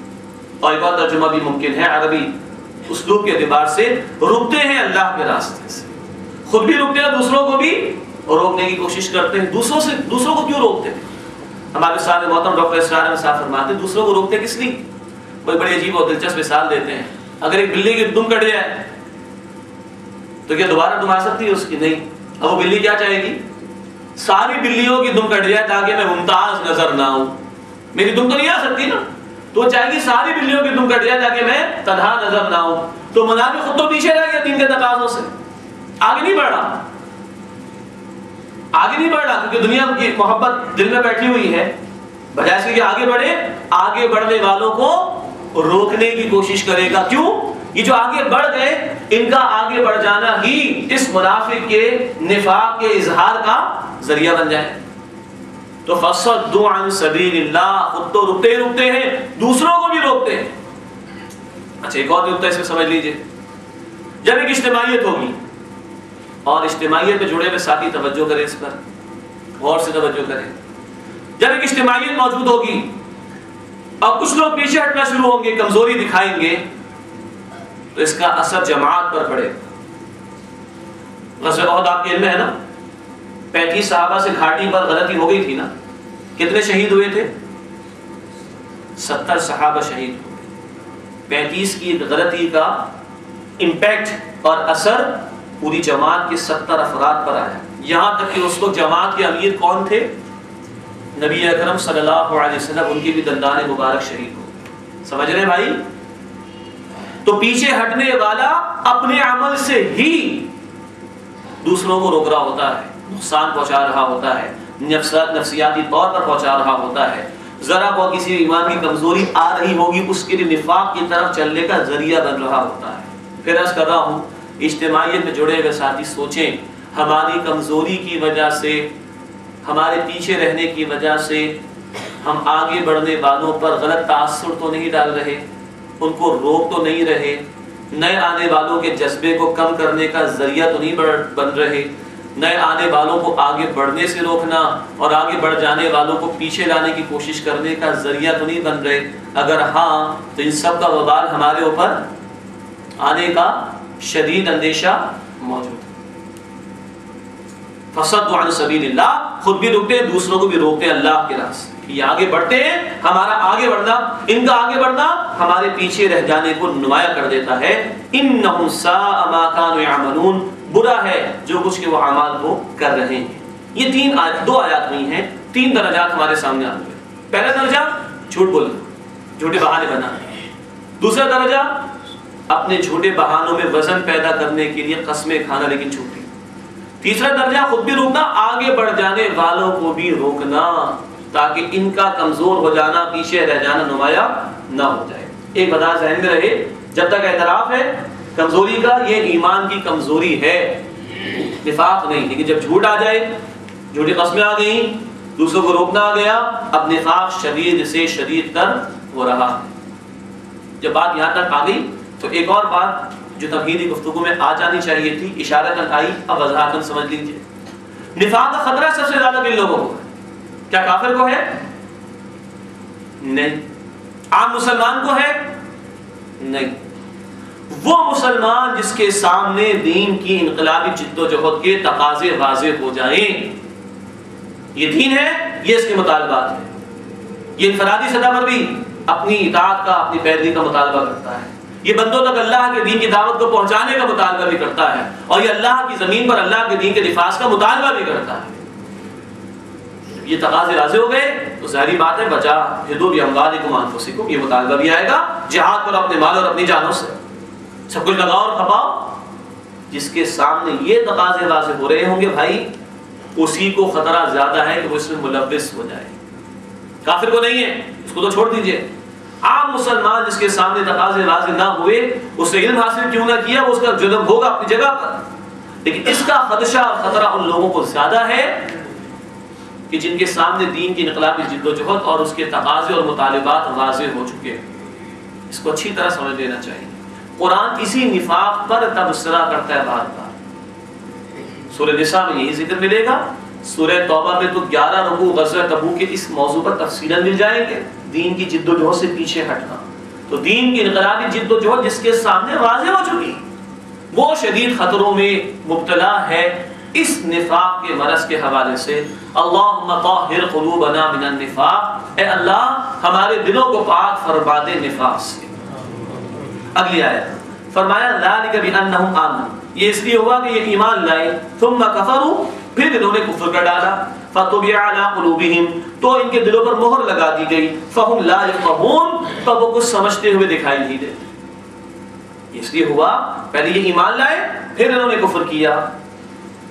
اور ایک اور ترجمہ بھی ممکن ہے عربی اسلوب کے اعتبار سے، رکتے ہیں اللہ کے راستے سے، خود بھی رکتے ہیں، دوسروں کو بھی روکنے کی کوشش کرتے ہیں۔ دوسروں کو کیوں روکتے ہیں؟ ہمارے ساتھ محترم ڈاکٹر اسرار احمد صاحب فرماتے ہیں دوسروں کو روکتے کس لیے؟ کوئی بڑی عجیب اور دلچسپ مثال دیتے ہیں، اگر ایک بلی کی دم کٹ جائے تو کیا دوبارہ دم آ سکتی ہے اس کی؟ نہیں۔ اب وہ بلی کیا چاہے گی؟ ساری بلیوں کی دم کٹ جائے تاکہ میں ممتاز نظر نہ ہوں، میری دم تو نہیں آ سکتی نا، تو وہ چاہے گی ساری بلیوں کی دم کٹ جائے تاکہ میں تنہا نظر نہ ہوں۔ تو منافق خود تو پیچھے رہ گیا دین کے تقاضوں سے، آگے نہیں بڑھ رہا، آگے نہیں بڑھ رہا، کیونکہ دنیا کی محبت دل میں بیٹھی ہوئی ہے، بجائے اس کے کہ آگے بڑھے، آگے بڑھنے والوں کو روکنے کی کوشش کرے گا۔ کیوں؟ یہ جو آگے بڑھ گئے، ان کا آگے بڑھ جانا ہی اس منافق کے نفاق کے اظہار کا ذریعہ بن جائے۔ تو فصدوا عن سبیل اللہ، خود تو رکتے ہیں، دوسروں کو بھی روکتے ہیں۔ اچھا ایک اور نقطہ اس میں سمجھ لیجئے، جب ایک اجتماعیت ہوگی اور اجتماعیت میں جڑے ہوئے ساتھی توجہ کریں، اس پر غور سے توجہ کریں۔ جب ایک اجتماعیت موجود ہوگی اور کچھ لوگ پیچھے ہٹنا شروع ہوں گے، کمزوری دکھائیں گے، تو اس کا اثر جماعت پر پڑے گا۔ غزوہ احد آپ کے علم میں ہے نا، 35 صحابہ سے گھاٹی پر غلطی ہو گئی تھی نا، کتنے شہید ہوئے تھے؟ 70 صحابہ شہید ہوئے۔ 35 کی غلطی کا امپیکٹ اور اثر پوری جماعت کے 70 افراد پر آیا، یہاں تک کہ اس کو جماعت کے امیر کون تھے؟ نبی اکرم صلی اللہ علیہ وسلم، ان کی بھی دندان مبارک شہید ہو۔ سمجھ رہے ہیں بھائی؟ تو پیچھے ہٹنے والا اپنے عمل سے ہی دوسروں کو روک رہا ہوتا ہے، نقصان پہنچا رہا ہوتا ہے، نفسیاتی طور پر پہنچا رہا ہوتا ہے۔ ذرا وہ کسی ایمان کی کمزوری آ رہی ہوگی، اس کے لیے نفاق کی طرف چلنے کا ذریعہ بن رہا ہوتا ہے۔ پھر عرض کر رہا ہوں، اجتماعیت میں جڑے ہوئے ساتھی سوچیں، ہماری کمزوری کی وجہ سے، ہمارے پیچھے رہنے کی وجہ سے ہم آگے بڑھنے والوں پر غلط تاثر تو نہیں ڈال رہے، ان کو روک تو نہیں رہے، نئے آنے والوں کے جذبے کو کم کرنے کا ذریعہ تو نہیں بن رہے، نئے آنے والوں کو آگے بڑھنے سے روکنا اور آگے بڑھ جانے والوں کو پیچھے لانے کی کوشش کرنے کا ذریعہ تو نہیں بن رہے؟ اگر ہاں تو ان سب کا وبال ہمارے اوپر آنے کا شدید اندیشہ موجود ہے۔ فصدوا عن سبیل اللہ، خود بھی رکتے ہیں، دوسروں کو بھی روکتے ہیں اللہ کے راستے۔ یہ آگے بڑھتے ہیں، ہمارا آگے بڑھنا، ان کا آگے بڑھنا ہمارے پیچھے رہ جانے کو نمایاں کر دیتا ہے۔ انہم ساء ما کانوا یعملون، برا ہے جو کچھ کے وہ اعمال کو کر رہے ہیں۔ یہ دو آیات ہوئی ہیں، 3 درجات ہمارے سامنے آتے ہیں۔ پہلا درجہ جھوٹ بولنا، جھوٹے بہانے بنانا۔ دوسرا درجہ اپنے جھوٹے بہانوں میں وزن پیدا کرنے کے لیے قسمیں کھانا لیکن جھوٹی۔ تیسرا درجہ خود بھی روکنا، آگے بڑھ جانے والوں کو بھی روکنا، تاکہ ان کا کمزور ہو جانا، پیچھے رہ جانا نمایاں نہ ہو جائے۔ ایک بات ذہن میں رہے، جب تک اعتراف ہے کمزوری کا، یہ ایمان کی کمزوری ہے، نفاق نہیں۔ لیکن جب جھوٹ آ جائے، جھوٹی قسمیں آ گئیں، دوسروں کو روکنا آ گیا، اب نفاق شدید سے شدید تر ہو رہا ہے۔ جب بات یہاں تک آ گئی تو ایک اور بات جو تمہیدی گفتگو میں آ جانی چاہیے تھی، اشارتاً آئی، اب وضاحتاً سمجھ لیجیے۔ نفاق کا خطرہ سب سے زیادہ کن لوگوں کو ہے؟ کیا کافر کو ہے؟ نہیں۔ عام مسلمان کو ہے؟ نہیں۔ وہ مسلمان جس کے سامنے دین کی انقلابی جد و جہد کے تقاضے واضح ہو جائیں، یہ دین ہے، یہ اس کے مطالبات ہیں، یہ انفرادی سطح پر بھی اپنی اطاعت کا، اپنی پیروی کا مطالبہ کرتا ہے، یہ بندوں تک اللہ کے دین کی دعوت کو پہنچانے کا مطالبہ بھی کرتا ہے، اور یہ اللہ کی زمین پر اللہ کے دین کے دفاع کا مطالبہ بھی کرتا ہے۔ یہ تقاضے واضح ہو گئے تو ظاہری بات ہے وجاہدوا باموالکم وانفسکم، یہ مطالبہ بھی آئے گا، جہاد کرو اپنے مال اور اپنی جانوں سے، سب کچھ لگاؤ اور کھپاؤ۔ جس کے سامنے یہ تقاضے واضح ہو رہے ہوں گے بھائی، اسی کو خطرہ زیادہ ہے کہ وہ اس میں ملوث ہو جائے۔ کافر کو نہیں ہے، اس کو تو چھوڑ دیجئے۔ عام مسلمان جس کے سامنے تقاضے واضح نہ ہوئے، اس نے علم حاصل کیوں نہ کیا، وہ اس کا جرم ہوگا اپنی جگہ پر، لیکن اس کا خدشہ اور خطرہ ان لوگوں کو زیادہ ہے کہ جن کے سامنے دین کی انقلابی جد و جہد اور اس کے تقاضے اور مطالبات واضح ہو چکے ہیں۔ اس کو اچھی طرح سمجھ لینا چاہیے۔ قرآن اسی نفاق پر تبصرہ کرتا ہے بار بار۔ سورہ نساء میں یہی ذکر ملے گا، سورہ توبہ میں تو 11 رکوع غزوہ تبوک کے اس موضوع پر تفصیلاً مل جائیں گے، دین کی جد و جہد سے پیچھے ہٹنا۔ تو دین کی انقلابی جد و جہد جس کے سامنے واضح ہو چکی، وہ شدید خطروں میں مبتلا ہے اس نفاق کے مرض کے حوالے سے۔ اللہم طہر قلوبنا من النفاق، اے اللہ ہمارے دلوں کو پاک فرما دے نفاق سے۔ اگلی آیت فرمایا ذالک بانہم آمنوا، یہ اس لیے ہوا کہ یہ ایمان لائے، ثم کفروا، پھر انہوں نے کفر کر ڈالا، فطبع علی قلوبہم، تو ان کے دلوں پر مہر لگا دی گئی، فہم لا یفقہون، تب وہ کچھ سمجھتے ہوئے دکھائی نہیں دیتے۔ اس لیے ہوا پہلے یہ ایمان لائے، پھر انہوں نے کفر کیا،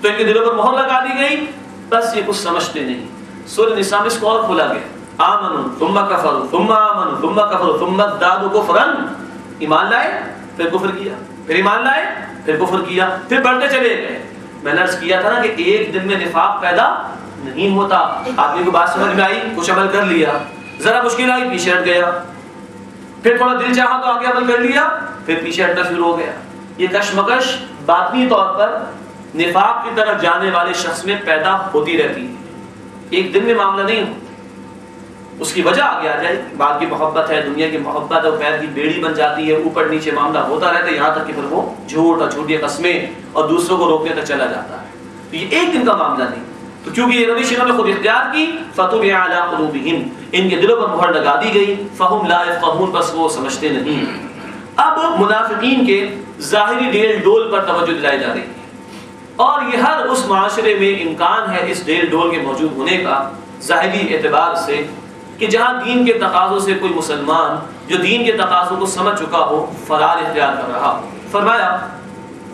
تو ان کے دلوں پر مہر لگا دی گئی، بس یہ کچھ سمجھتے نہیں۔ سورہ نساء میں اس کو اور کھولا گیا، آمنوا ثم کفروا ثم آمنوا ثم کفروا ثم ازدادوا کفرا، ایمان لائے پھر کفر کیا، پھر ایمان لائے پھر کفر کیا، پھر بڑھتے چلے گئے۔ میں نے عرض کیا تھا نا کہ ایک دن میں نفاق پیدا نہیں ہوتا۔ آدمی کو بات سمجھ میں آئی، کچھ عمل کر لیا، ذرا مشکل آئی پیچھے ہٹ گیا، پھر تھوڑا دل چاہا تو آگے عمل کر لیا، پھر پیچھے ہٹنا شروع ہو گیا۔ یہ کشمکش باطنی طور پر نفاق کی طرف جانے والے شخص میں پیدا ہوتی رہتی ہے، ایک دن میں معاملہ نہیں ہو. اس کی وجہ آگے آ جائے، بال کی محبت ہے، دنیا کی محبت ہے، وہ پیر کی بیڑی بن جاتی ہے، اوپر نیچے معاملہ ہوتا رہتا ہے، یہاں تک کہ پھر وہ جھوٹ اور جھوٹی قسمیں اور دوسروں کو روکنے تک چلا جاتا ہے. تو یہ ایک دن کا معاملہ نہیں. تو کیونکہ یہ روش انہوں نے خود اختیار کی، فَطُبِعَ عَلَىٰ قُلُوبِهِمْ، ان کے دلوں پر مہر لگا دی گئی، فَهُمْ لَا يَفْقَهُونَ، بس وہ سمجھتے نہیں. اب منافقین کے ظاہری ڈیل ڈول پر توجہ دلائی جا رہی ہے، اور یہ ہر اس معاشرے میں امکان ہے اس ڈیل ڈول کے موجود ہونے کا ظاہری اعتبار سے کہ جہاں دین کے تقاضوں سے کوئی مسلمان جو دین کے تقاضوں کو سمجھ چکا ہو فرار اختیار کر رہا ہو. فرمایا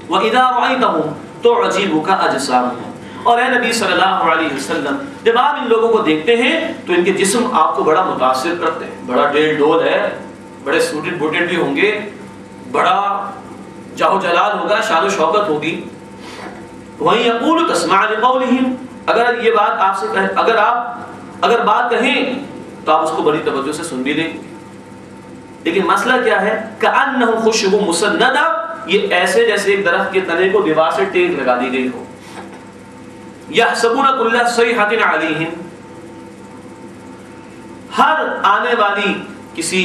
وَإِذَا رَأَيْتَهُمْ تُعْجِبُكَ أَجْسَامُهُمْ، اور اے نبی صلی اللہ علیہ وسلم جب آپ ان لوگوں کو دیکھتے ہیں تو ان کے جسم آپ کو بڑا متاثر کرتے ہیں، بڑا ڈیل ڈول ہے، بڑے سوٹڈ بوٹڈ بھی ہوں گے، بڑا جاہ و جلال ہوگا، شان و شوکت ہوگی. وَإِن يَقُولُوا تَسْمَعْ لِقَوْلِهِمْ، اگر یہ بات آپ سے اگر بات کہیں تو آپ اس کو بڑی توجہ سے سن بھی لیں. لیکن مسئلہ کیا ہے؟ كَأَنَّهُ خُشُبٌ مُسَنَّدَةٌ، یہ ایسے جیسے ایک درخت کے تنے کو دیوار سے ٹیک لگا دی گئی ہو. يَحْسَبُونَ كُلَّ صَيْحَةٍ عَلَيْهِمْ، ہر آنے والی کسی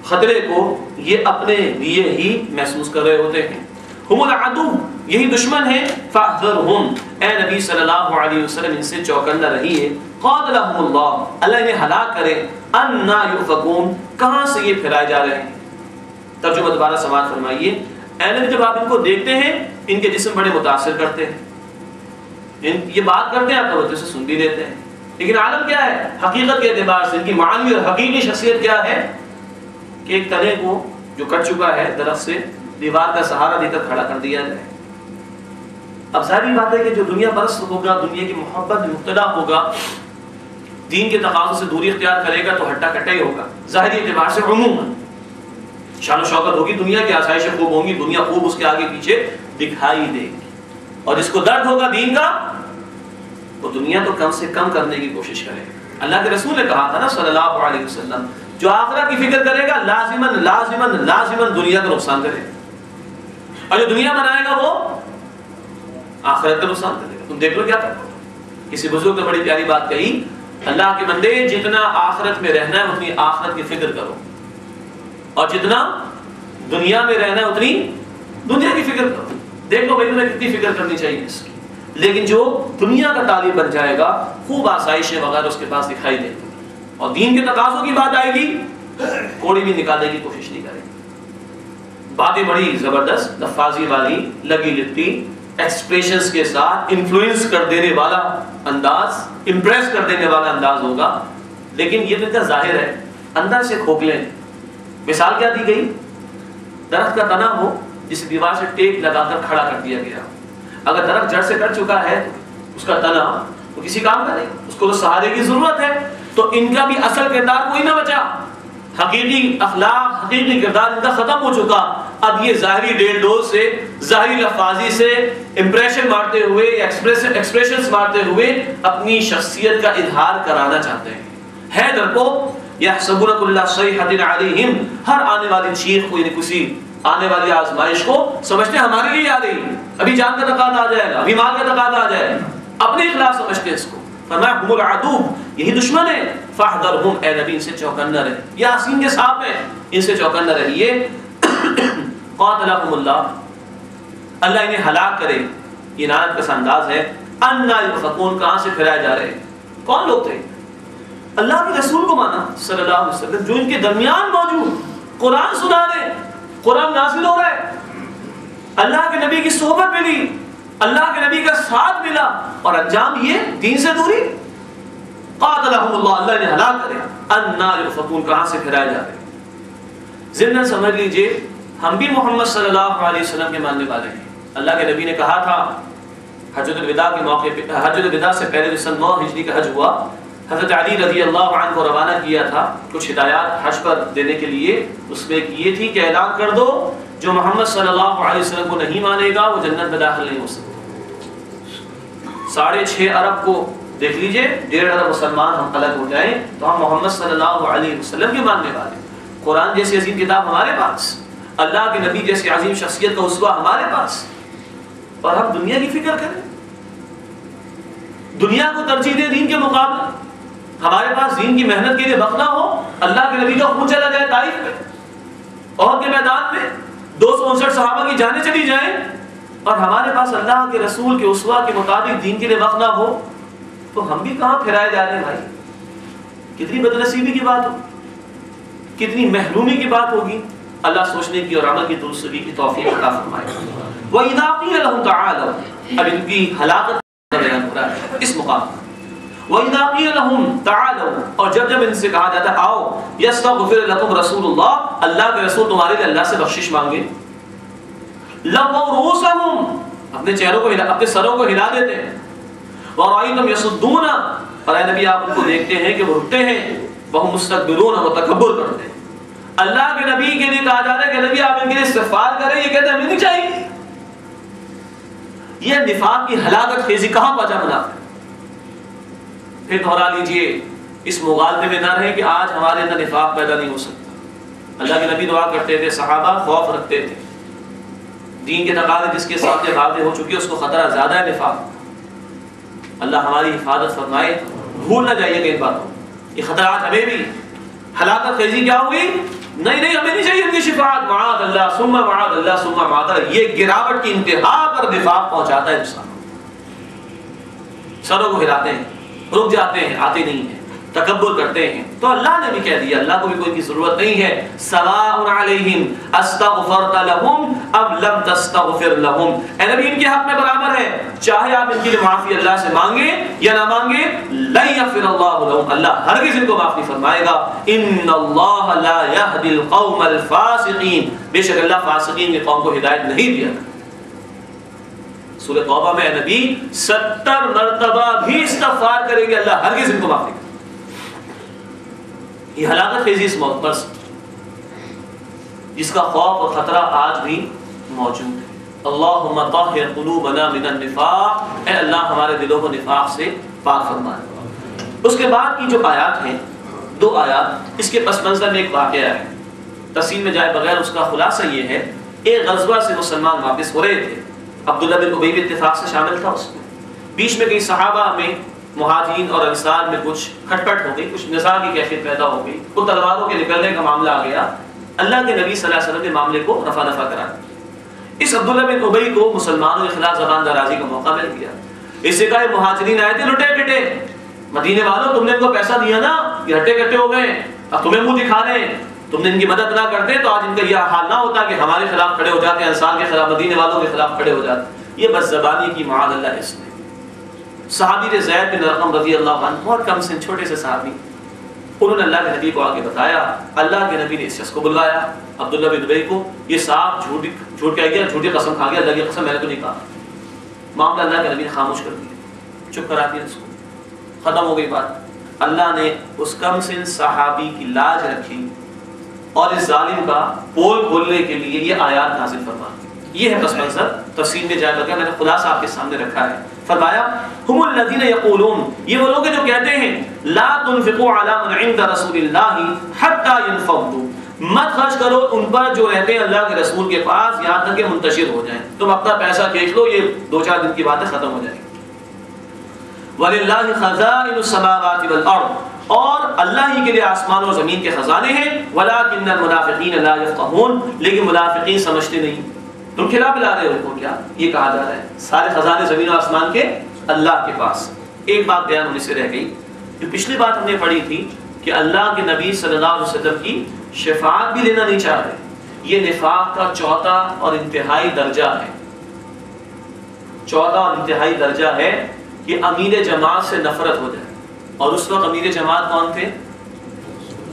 خطرے کو یہ اپنے لیے ہی محسوس کر رہے ہوتے ہیں. ہم العدو، یہی دشمن ہیں. فاحذرهم، اے نبی صلی اللہ علیہ وسلم ان سے چوکنا رہیے. قاتلهم اللہ، اللہ انہیں ہلاک کرے. انا یؤفکون، کہاں سے یہ پھیلائے جا رہے ہیں. ترجمہ دوبارہ سماعت فرمائیے. اے نبی جب آپ ان کو دیکھتے ہیں ان کے جسم بڑے متاثر کرتے ہیں، یہ بات کرتے ہیں آپ توجہ سے سن بھی لیتے ہیں، لیکن عالم کیا ہے حقیقت کے اعتبار سے ان کی معنوی اور حقیقی شخصیت کیا ہے کہ ایک تنے کو جو کٹ چکا ہے درخت سے دیوار کا سہارا دے کر کھڑا کر دیا جائے. اب ظاہری بات ہے کہ جو دنیا پرست ہوگا، دنیا کی محبت میں مبتلا ہوگا، دین کے تقاضوں سے دوری اختیار کرے گا تو ہٹا کٹا ہی ہوگا. ظاہری اعتبار سے عموماً شان و شوکت ہوگی، دنیا کی آسائشیں خوب ہوں گی، دنیا خوب اس کے آگے پیچھے دکھائی دے گی. اور جس کو درد ہوگا دین کا وہ دنیا تو کم سے کم کرنے کی کوشش کرے. اللہ کے رسول نے کہا تھا نا صلی اللہ علیہ وسلم، جو آخرت کی فکر کرے گا لازماً لازماً لازماً دنیا کا نقصان کرے گا، اور جو دنیا بنائے گا وہ آخرت کا نقصان کرے گا. تم دیکھ لو کیا کرو. کسی بزرگ نے بڑی پیاری بات کہی، اللہ کے بندے جتنا آخرت میں رہنا ہے اتنی آخرت کی فکر کرو، اور جتنا دنیا میں رہنا ہے اتنی دنیا کی فکر کرو. دیکھ لو بھائی تمہیں کتنی فکر کرنی چاہیے اس کی. لیکن جو دنیا کا طالب بن جائے گا خوب آسائشیں وغیرہ اس کے پاس دکھائی دیں گی، اور دین کے تقاضوں کی بات آئے گی کوڑی بھی نکالنے کی کوشش نہیں کرے گی. باتیں بڑی زبردست لفاظی والی لگی لپٹی ایکسپریشنز کے ساتھ انفلوئنس کر دینے والا انداز، امپریس کر دینے والا انداز ہوگا، لیکن یہ تو ظاہر ہے اندر سے کھوکھلے. مثال کیا دی گئی؟ درخت کا تنا ہو جسے دیوار سے ٹیک لگا کر کھڑا کر دیا گیا. اگر درخت جڑ سے کٹ چکا ہے تو اس کا تنا تو کسی کام کا نہیں، اس کو تو سہارے کی ضرورت ہے. تو ان کا بھی اصل کردار کوئی نہ بچا، حقیقی اخلاق حقیقی کردار ان کا ختم ہو چکا. اب یہ ظاہری ڈیل ڈول سے، ظاہری لفاظی سے امپریشن مارتے ہوئے، ایکسپریشنز مارتے ہوئے اپنی شخصیت کا اظہار کرانا چاہتے ہیں. ہے درپوک یحسبون کل صیحۃ علیہم، ہر آنے والی چیخ کو، یعنی کسی آنے والی آزمائش کو سمجھتے ہیں ہمارے لیے آ رہی ہے، ابھی جان کا تقاضا آ جائے گا، ابھی مال کا تقاضا آ جائے گا، اپنے خلاف سمجھتے ہیں اس کو. فرمایا ہم العدو، یہی دشمن ہے. فاحذرہم، اے نبی ان سے چوکنا رہے. یاسین کے ساتھ ہیں، ان سے چوکنا رہیے. قاتلہم اللہ، اللہ انہیں ہلاک کرے. یہ لعنت کا انداز ہے. انا یؤفکون، کہاں سے پھرائے جا رہے ہیں. کون لوگ تھے؟ اللہ کے رسول کو مانا صلی اللہ علیہ وسلم، جو ان کے درمیان موجود، قرآن سنا رہے، قرآن نازل ہو رہا ہے، اللہ کے نبی کی صحبت ملی، اللہ کے نبی کا ساتھ ملا، اور انجام یہ دین سے دوری. قاتلہم اللہ، اللہ انہیں ہلاک کرے. انا یؤفکون، کہاں سے پھرائے جا رہے ہیں. ضمن سمجھ لیجئے ہم بھی محمد صلی اللہ علیہ وسلم کے ماننے والے ہیں. اللہ کے نبی نے کہا تھا حجۃ الوداع کے موقع پہ، حجۃ الوداع سے پہلے جو سن 9 ہجری کا حج ہوا، حضرت علی رضی اللہ عنہ کو روانہ کیا تھا کچھ ہدایات حج پر دینے کے لیے. اس میں یہ تھی کہ اعلان کر دو جو محمد صلی اللہ علیہ وسلم کو نہیں مانے گا وہ جنت میں داخل نہیں ہو سکتا. 6.5 ارب کو دیکھ لیجئے، 1.5 ارب مسلمان ہم الگ ہو جائیں تو ہم محمد صلی اللہ علیہ وسلم کے ماننے والے. قرآن جیسی عظیم کتاب ہمارے پاس، اللہ کے نبی جیسی عظیم شخصیت کا اسوہ ہمارے پاس. اور ہم دنیا کی فکر کریں، دنیا کو ترجیح دیں دین کے مقابلے. ہمارے پاس دین کی محنت کے لیے وقت نہ ہو، اللہ کے نبی کا خون چلا جائے طائف میں، احد کے میدان میں 259 صحابہ کی جانیں چلی جائیں، اور ہمارے پاس اللہ کے رسول کے اسوہ کے مطابق دین کے لیے وقت نہ ہو، تو ہم بھی کہاں پھرائے جا رہے ہیں بھائی؟ کتنی بدنصیبی کی بات ہو، کتنی محرومی کی بات ہوگی. اللہ سوچنے کی اور عمل کی درستگی کی توفیق عطا فرمائے. وَإِذَا قِيلَ لَهُمْ تَعَالَوْا، اب ان کی ہلاکت کا بیان ہو رہا ہے اس مقام پر. وَإِذَا قِيلَ لَهُمْ تَعَالَوْا، اور جب ان سے کہا جاتا ہے آؤ، يَسْتَغْفِرْ لَكُمْ رَسُولُ اللَّهِ، اللہ کے رسول تمہارے لیے اللہ سے بخشش مانگے، لَوَّوْا رُؤُوسَهُمْ، اپنے چہروں کو اپنے سروں کو ہلا دیتے ہیں، وَرَأَيْتَهُمْ يَصُدُّونَ، اور اے نبی آپ ان کو دیکھتے ہیں کہ وہ رکتے ہیں، وَهُمْ مُسْتَكْبِرُونَ، وہ تکبر کرتے ہیں. اللہ کے نبی کے لیے کہا جاتا ہے کہ نبی آپ ان کے لیے استغفار کریں، یہ کہتے ہیں ہمیں نہیں چاہیے. یہ نفاق کی ہلاکت خیزی کہاں پہنچا بنا. پھر دہرا لیجئے، اس مغالطے میں نہ رہے کہ آج ہمارے اندر نفاق پیدا نہیں ہو سکتا. اللہ کے نبی دعا کرتے تھے، صحابہ خوف رکھتے تھے، دین کے تقاضے جس کے ساتھ واضح ہو چکی ہے اس کو خطرہ زیادہ ہے نفاق. اللہ ہماری حفاظت فرمائے، بھول نہ جائیے کہ ان باتوں یہ خطرات ہمیں بھی. ہلاکت خیزی کیا ہوئی؟ نہیں ہمیں نہیں چاہیے ان کی شفاعت، معاذ اللہ ثم معاذ اللہ ثم معاذ اللہ. یہ گراوٹ کی انتہا پر نفاق پہنچاتا ہے انسان. سروں کو ہلاتے ہیں، رک جاتے ہیں، آتے نہیں ہیں، تکبر کرتے ہیں. تو اللہ نے بھی کہہ دیا، اللہ کو بھی کوئی کی ضرورت نہیں ہے. سواء علیہم استغفرت لہم ام لم تستغفر لہم، اے نبی ان کے حق میں برابر ہے، چاہے آپ ان کے لیے معافی اللہ سے مانگیں یا نہ مانگیں، لن یغفر اللہ لہم، اللہ ہرگز ان کو معاف نہیں فرمائے گا. ان اللہ لا یہدی القوم الفاسقین، بے شک اللہ فاسقین کی قوم کو ہدایت نہیں دیا. سورہ توبہ میں اے نبی 70 مرتبہ بھی استغفار کریں گے، اللہ ہرگز ان کو معاف نہیں کرے. یہ ہلاکت خیزی اس موت پر جس کا خوف اور خطرہ آج بھی موجود ہے. اللہم طہر قلوبنا من النفاق، اے اللہ ہمارے دلوں کو نفاق سے پاک فرمائے. اس کے بعد کی جو آیات ہیں، 2 آیات، اس کے پس منظر میں ایک واقعہ ہے. تفصیل میں جائے بغیر اس کا خلاصہ یہ ہے، ایک غزوہ سے مسلمان واپس ہو رہے تھے، عبداللہ بن ابی بھی اتفاق سے شامل تھا اس میں. بیچ میں کئی صحابہ میں مہاجرین اور انصار میں کچھ کھٹپٹ ہو گئی، کچھ نزاع کی کیفیت پیدا ہو گئی، کچھ تلواروں کے نکلنے کا معاملہ آ گیا. اللہ کے نبی صلی اللہ علیہ وسلم نے معاملے کو رفع دفع کرا. اس عبداللہ بن ابی کو مسلمانوں کے خلاف زبان درازی کا موقع مل گیا. اس جگہ مہاجرین آئے تھے لٹے پٹے، مدینے والوں تم نے ان کو پیسہ دیا نا، یہ ہٹے کٹے ہو گئے، اب تمہیں منہ دکھا رہے ہیں، تم نے ان کی مدد نہ کرتے تو آج ان کا یہ حال نہ ہوتا کہ ہمارے خلاف کھڑے ہو جاتے، انصار کے خلاف، مدینے والوں کے خلاف کھڑے ہو جاتے. یہ بس زبانی کی معاذ اللہ. اس نے صحابی زید بن ارقم رضی اللہ عنہ، بہت کم سن چھوٹے سے صحابی، انہوں نے اللہ کے نبی کو آگے بتایا. اللہ کے نبی نے اس شخص کو بلوایا، عبداللہ بن ابی کو. یہ صاحب جھوٹ کہہ گیا، جھوٹی قسم کھا گیا، اللہ کی قسم میں نے تو نہیں کہا. معاملہ اللہ کے نبی نے خاموش کر دیا، چپ کرا دیا اس کو، ختم ہو گئی بات. اللہ نے اس کم سن صحابی کی لاج رکھی اور اس ظالم کا پول کھولنے کے لیے یہ آیات نازل فرما. یہ ہے پس منظر. تفصیل میں جائے بغیر میں نے خلاصہ آپ کے سامنے رکھا ہے. فرمایا ہم الذین یقولون، یہ وہ لوگ جو کہتے ہیں لا تنفقوا علی من عند رسول اللہ حتی ينفضوا، مت خرچ کرو ان پر جو رہتے ہیں اللہ کے رسول کے پاس یہاں تک کہ منتشر ہو جائیں. تم اپنا پیسہ کھینچ لو، یہ 2-4 دن کی باتیں ختم ہو جائیں گی. وَلِلَّهِ خَزَائِنُ السَّمَاوَاتِ وَالْأَرْضِ، اور اللہ ہی کے لیے آسمان اور زمین کے خزانے ہیں. وَلَكِنَّ الْمُنَافِقِينَ لَا يَفْقَهُونَ، لیکن منافقین سمجھتے نہیں. تم کھلا پلا رہے ہو ان کو کیا؟ یہ کہا جا رہا ہے سارے خزانے زمین و آسمان کے اللہ کے پاس. ایک بات بیان ہونے سے رہ گئی، جو پچھلی بات ہم نے پڑھی تھی کہ اللہ کے نبی صلی اللہ علیہ وسلم کی شفاعت بھی لینا نہیں چاہ رہے. یہ نفاق کا 4تھا اور انتہائی درجہ ہے. 4تھا اور انتہائی درجہ ہے کہ امیر جماعت سے نفرت ہو جائے. اور اس وقت امیر جماعت کون تھے؟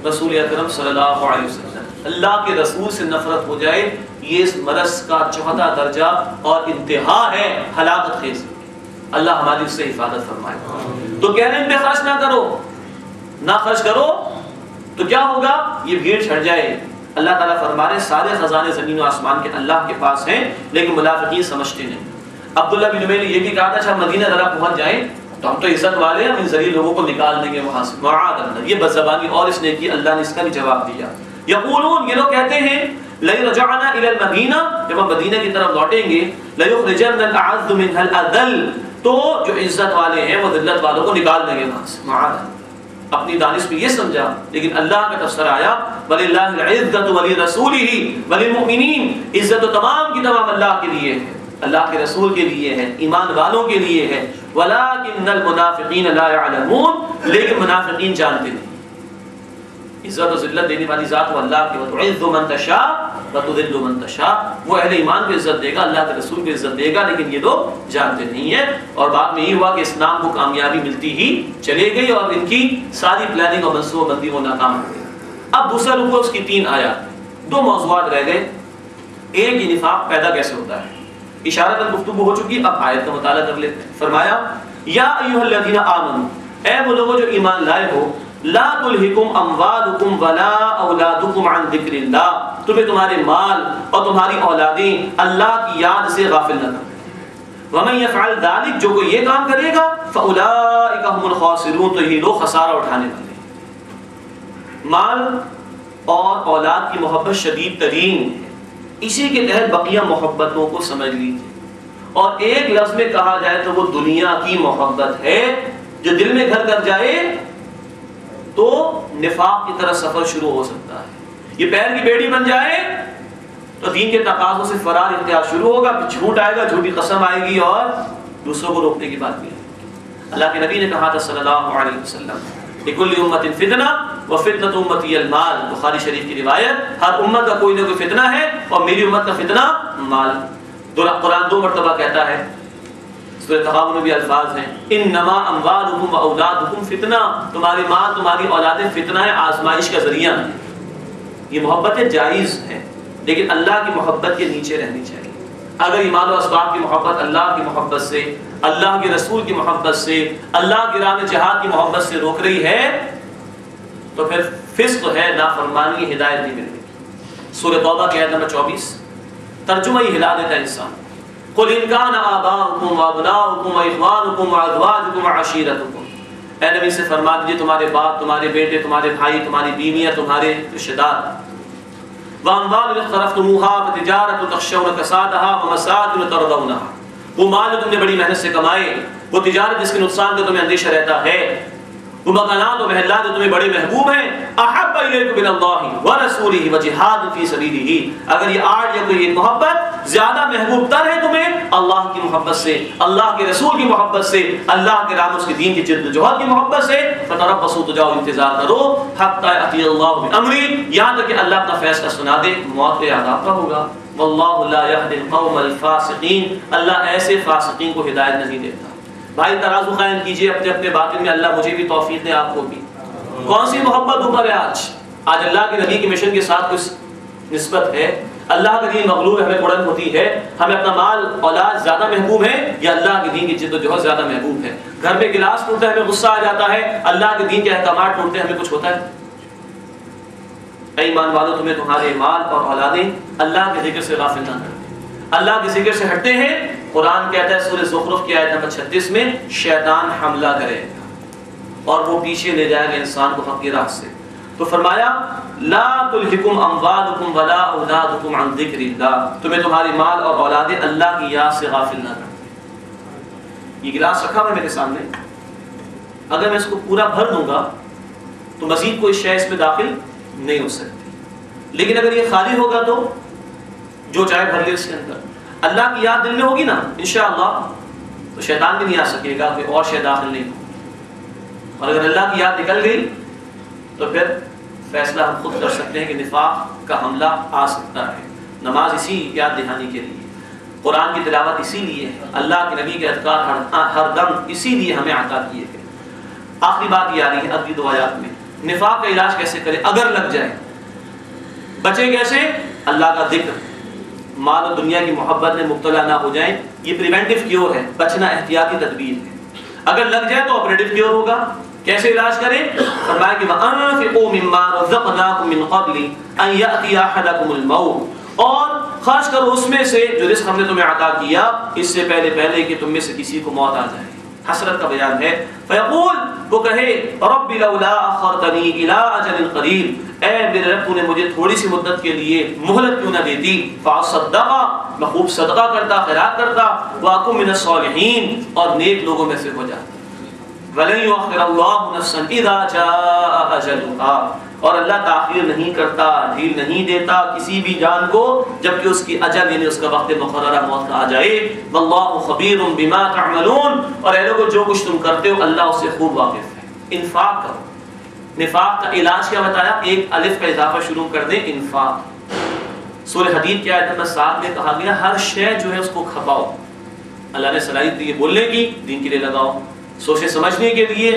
رسول اکرم صلی اللہ علیہ وسلم. اللہ کے رسول سے نفرت ہو جائے، یہ اس مرض کا 4تھا درجہ اور انتہا ہے ہلاکت خیز. اللہ ہماری اس سے حفاظت فرمائے. تو کہہ رہے ہیں ان پہ خرچ نہ کرو، نہ خرچ کرو تو کیا ہوگا؟ یہ بھیڑ چھڑ جائے. اللہ تعالیٰ فرما رہے سارے خزانے زمین و آسمان کے اللہ کے پاس ہیں، لیکن منافقین سمجھتے نہیں. عبداللہ بن ابی نے یہ بھی کہا تھا اچھا مدینہ ذرا پہنچ جائیں تو ہم تو عزت والے ہیں، ہم ان ذلیل لوگوں کو نکال دیں گے وہاں سے. معاذ اللہ، یہ بد زبانی اور اس نے کی. اللہ نے اس کا بھی جواب دیا. یقولون، یہ لوگ کہتے ہیں لئن رجعنا الى المدینہ، جب ہم مدینہ کی طرف لوٹیں گے، لیخرجن الاعز منها الاذل، تو جو عزت والے ہیں وہ ذلت والوں کو نکال دیں گے وہاں سے. معاذ، اپنی دانش میں یہ سمجھا، لیکن اللہ کا تذکرہ آیا وللہ العزۃ ولرسولہ وللمؤمنین، عزت تو تمام کی تمام اللہ کے لیے ہے، اللہ کے رسول کے لیے ہے، ایمان والوں کے لیے ہے. ولکن المنافقین لا يعلمون، لیکن منافقین جانتے نہیں. عزت و ذلت دینے والی ذات وہ اللہ کی، وتعز من تشاء وتذل من تشاء، وہ اہل ایمان کو عزت دے گا، اللہ کے رسول کو عزت دے گا، لیکن یہ لوگ جانتے نہیں ہیں. اور بعد میں یہ ہوا کہ اسلام کو کامیابی ملتی ہی چلے گئی اور ان کی ساری پلاننگ اور منصوبہ بندی وہ ناکام ہو گئی. اب دوسرا رکوع اس کی 3 آیات، 2 موضوعات رہ گئے. ایک یہ نفاق پیدا کیسے ہوتا ہے، اشارتاً گفتگو ہو چکی، اب آیت کا مطالعہ کر لیتے ہیں. فرمایا یا ایھا الذین آمنوا، اے وہ لوگوں جو ایمان لائے ہو، لا تلہکم اموالکم ولا اولادکم عن ذکر اللہ، تمہیں تمہارے مال اور تمہاری اولادیں اللہ کی یاد سے غافل نہ کریں. ومن یفعل ذلک، جو کوئی یہ کام کرے گا، فاولئک هم الخاسرون، تو یہ لوگ خسارہ اٹھانے والے ہیں. مال اور اولاد کی محبت شدید ترین ہے، اسی کے تحت بقیہ محبتوں کو سمجھ لیجیے. اور ایک لفظ میں کہا جائے تو وہ دنیا کی محبت ہے، جو دل میں گھر کر جائے تو نفاق کی طرف سفر شروع ہو سکتا ہے. یہ پیر کی بیڑی بن جائے تو دین کے تقاضوں سے فرار اختیار شروع ہوگا، پھر جھوٹ آئے گا، جھوٹی قسم آئے گی اور دوسروں کو روکنے کی بات بھی ہے. اللہ کے نبی نے کہا تھا صلی اللہ علیہ وسلم، لکل امت فتنہ وفتنۃ امتی المال، بخاری شریف کی روایت، ہر امت کا کوئی نہ کوئی فتنہ ہے اور میری امت کا فتنہ مال. قرآن 2 مرتبہ کہتا ہے، سورہ تغابن میں بھی الفاظ ہیں، انما اموالکم و اولادکم فتنہ، تمہاری مال تمہاری اولادیں فتنہ ہے، آزمائش کا ذریعہ ہے. یہ محبتیں جائز ہیں، لیکن اللہ کی محبت کے نیچے رہنی چاہیے. اگر ایمان و اسباب کی محبت اللہ کی محبت سے، اللہ کے رسول کی محبت سے، اللہ کی راہ میں جہاد کی محبت سے روک رہی ہے تو پھر فسق ہے، نافرمانی، ہدایت نہیں مل رہی. سورہ توبہ کی آیت نمبر 24 ترجمہ ہی ہلا دیتا ہے انسان. قل ان کان آباؤکم وابناؤکم واخوانکم وازواجکم وعشیرتکم، اے نبی سے فرما دیجئے تمہارے باپ، تمہارے بیٹے، تمہارے بھائی، تمہاری بیویاں، تمہارے رشتہ دار، واموال اقترفتموها وتجارۃ تخشون کسادها ومساکن ترضونها، وہ مال جو تم نے بڑی محنت سے کمائے، وہ تجارت جس کے نقصان کا تمہیں اندیشہ رہتا ہے، وہ مکانات و محلات جو تمہیں بڑے محبوب ہیں، احب الیکم من اللہ ورسولہ وجہاد فی سبیلہ، اگر یہ آڑ یا کوئی محبت زیادہ محبوب تر ہے تمہیں اللہ کی محبت سے، اللہ کے رسول کی محبت سے، اللہ کے راہ میں اس کے دین کی جد و جہد کی محبت سے، فتربصوا، تو جاؤ انتظار کرو، حتی یأتی اللہ بامرہ، یہاں تک کہ اللہ اپنا فیصلہ سنا دے، موت کے عذاب کا ہوگا. واللہ لا یہدی القوم الفاسقین، اللہ ایسے فاسقین کو ہدایت نہیں دیتا. بھائی ترازو قائم کیجئے اپنے اپنے باطن میں، اللہ مجھے بھی توفیق دے، آپ کو بھی. کون سی محبت اوپر ہے آج اللہ کے نبی کے مشن کے ساتھ کچھ نسبت ہے؟ اللہ کا دین مغلوب ہے، ہمیں اڑن ہوتی ہے، ہمیں اپنا مال اولاد زیادہ محبوب ہے یا اللہ کے دین کی جد و جہد زیادہ محبوب ہے؟ گھر میں گلاس ٹوٹتا ہے ہمیں غصہ آ جاتا ہے، اللہ کے دین کے احکامات ٹوٹتے ہیں ہمیں کچھ ہوتا ہے؟ اے ایمان والو، تمہیں تمہارے مال اور اولادیں اللہ کے ذکر سے غافل نہ کریں. اللہ کے ذکر سے ہٹتے ہیں، قرآن کہتا ہے سورہ زخرف کی آیت نمبر 36 میں، شیطان حملہ کرے گا اور وہ پیچھے لے جائے گا انسان کو حق کی راہ سے. تو فرمایا لا تلہکم اموالکم ولا اولادکم عن ذکر اللہ، تمہیں تمہاری مال اور اولادیں اللہ کی یاد سے غافل نہ کریں. یہ گلاس رکھا ہوا ہے میرے سامنے، اگر میں اس کو پورا بھر دوں گا تو مزید کوئی شے اس میں داخل نہیں ہو سکتی، لیکن اگر یہ خالی ہوگا تو جو چاہے بھر لے اس کے اندر. اللہ کی یاد دل میں ہوگی نا انشاءاللہ تو شیطان بھی نہیں آ سکے گا، کوئی اور شے داخل نہیں ہوگی. اور اگر اللہ کی یاد نکل گئی تو پھر فیصلہ ہم خود کر سکتے ہیں کہ نفاق کا حملہ آ سکتا ہے. نماز اسی یاد دہانی کے لیے، قرآن کی تلاوت اسی لیے ہے، اللہ کے نبی کے اذکار ہر دم اسی لیے ہمیں عطا کیے گئے. آخری بات یہ آ رہی ہے اگلی 2 آیات میں، نفاق کا علاج کیسے کریں اگر لگ جائے، بچے کیسے؟ اللہ کا ذکر، مال و دنیا کی محبت میں مبتلا نہ ہو جائیں، یہ پریونٹیو کیور ہے، بچنا احتیاطی تدبیر ہے. اگر لگ جائے تو آپریٹو کیور ہوگا. کیسے علاج کریں؟ فرمایا کہ وَأَنفِقُوا مِمَّا رَزَقْنَاكُم مِّن قَبْلِ أَن يَأْتِيَ أَحَدَكُمُ الْمَوْتُ، اور خرچ کرو اس میں سے جو رزق ہم نے تمہیں عطا کیا، اس سے پہلے کہ تم میں سے کسی کو موت آ جائے. حسرت کا بیان ہے. فیقول وہ کہے رب لولا اخرتنی الی اجل قریب، اے میرے رب تو نے مجھے تھوڑی سی مدت کے لیے مہلت کیوں نہ دیتی، فاصدق میں خوب صدقہ کرتا، خیرات کرتا، واکن من الصالحین اور نیک لوگوں میں سے ہو جاتا. وَلَن يُؤَخِّرَ اللَّهُ نَفْسًا إِذَا جَاءَ أَجَلُهَا، اور اللہ تاخیر نہیں کرتا، ڈھیل نہیں دیتا کسی بھی جان کو جبکہ اس کی اجل یعنی اس کا وقت مقررہ موت کا آ جائے. وَاللَّهُ خَبِيرٌ بِمَا تَعْمَلُونَ، اور اے لوگو جو کچھ تم کرتے ہو اللہ اس سے خوب واقف ہے. انفاق کرو. نفاق کا علاج کیا بتایا؟ ایک الف کا اضافہ شروع کر دیں، انفاق. سورہ حدید کی آیت نمبر 7 میں کہا گیا ہر شے جو ہے اس کو کھپاؤ. اللہ نے صلاحیت دی ہے بولنے کی، دین کے لیے لگاؤ. سوچے سمجھنے کے لیے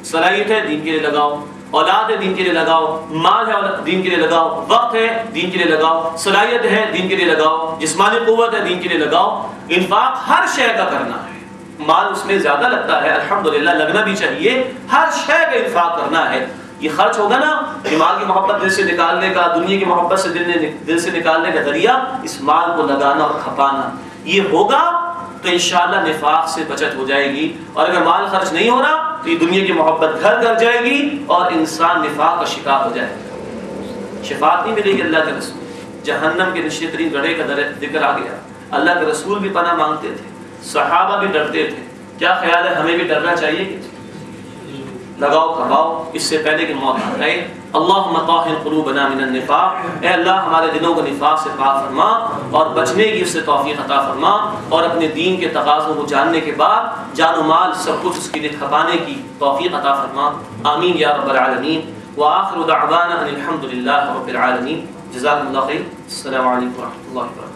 صلاحیت ہے، دین کے لیے لگاؤ. اولاد ہے، دین کے لیے لگاؤ. مال ہے، دین کے لیے لگاؤ. وقت ہے، دین کے لیے لگاؤ. صلاحیت ہے، دین کے لیے لگاؤ. جسمانی قوت ہے، دین کے لیے لگاؤ. انفاق ہر شے کا کرنا ہے. مال اس میں زیادہ لگتا ہے، الحمدللہ لگنا بھی چاہیے. ہر شے کا انفاق کرنا ہے. یہ خرچ ہوگا نا، مال کی محبت دل سے نکالنے کا، دنیا کی محبت سے دل سے نکالنے کا ذریعہ اس مال کو لگانا اور کھپانا. یہ ہوگا تو انشاءاللہ نفاق سے بچت ہو جائے گی. اور اگر مال خرچ نہیں ہو رہا تو یہ دنیا کی محبت گھر کر جائے گی اور انسان نفاق کا شکار ہو جائے گا. شفاعت نہیں ملے گی اللہ کے رسول. جہنم کے نشے ترین گڑھے کا ذکر آ گیا. اللہ کے رسول بھی پناہ مانگتے تھے، صحابہ بھی ڈرتے تھے. کیا خیال ہے ہمیں بھی ڈرنا چاہیے کہ لگاؤ کھپاؤ اس سے پہلے کہ موت آ جائے. اللہم طاہر قلوبنا من النفاق، اے اللہ ہمارے دلوں کو نفاق سے پاک فرما اور بچنے کی اس سے توفیق عطا فرما، اور اپنے دین کے تقاضوں کو جاننے کے بعد جان و مال سب کچھ اس کے لیے کھپانے کی توفیق عطا فرما. آمین یا رب العالمین. وآخر دعوانا ان الحمد للہ رب العالمین. جزاکم اللہ خیر. السلام علیکم ورحمۃ اللہ وبرکاتہ.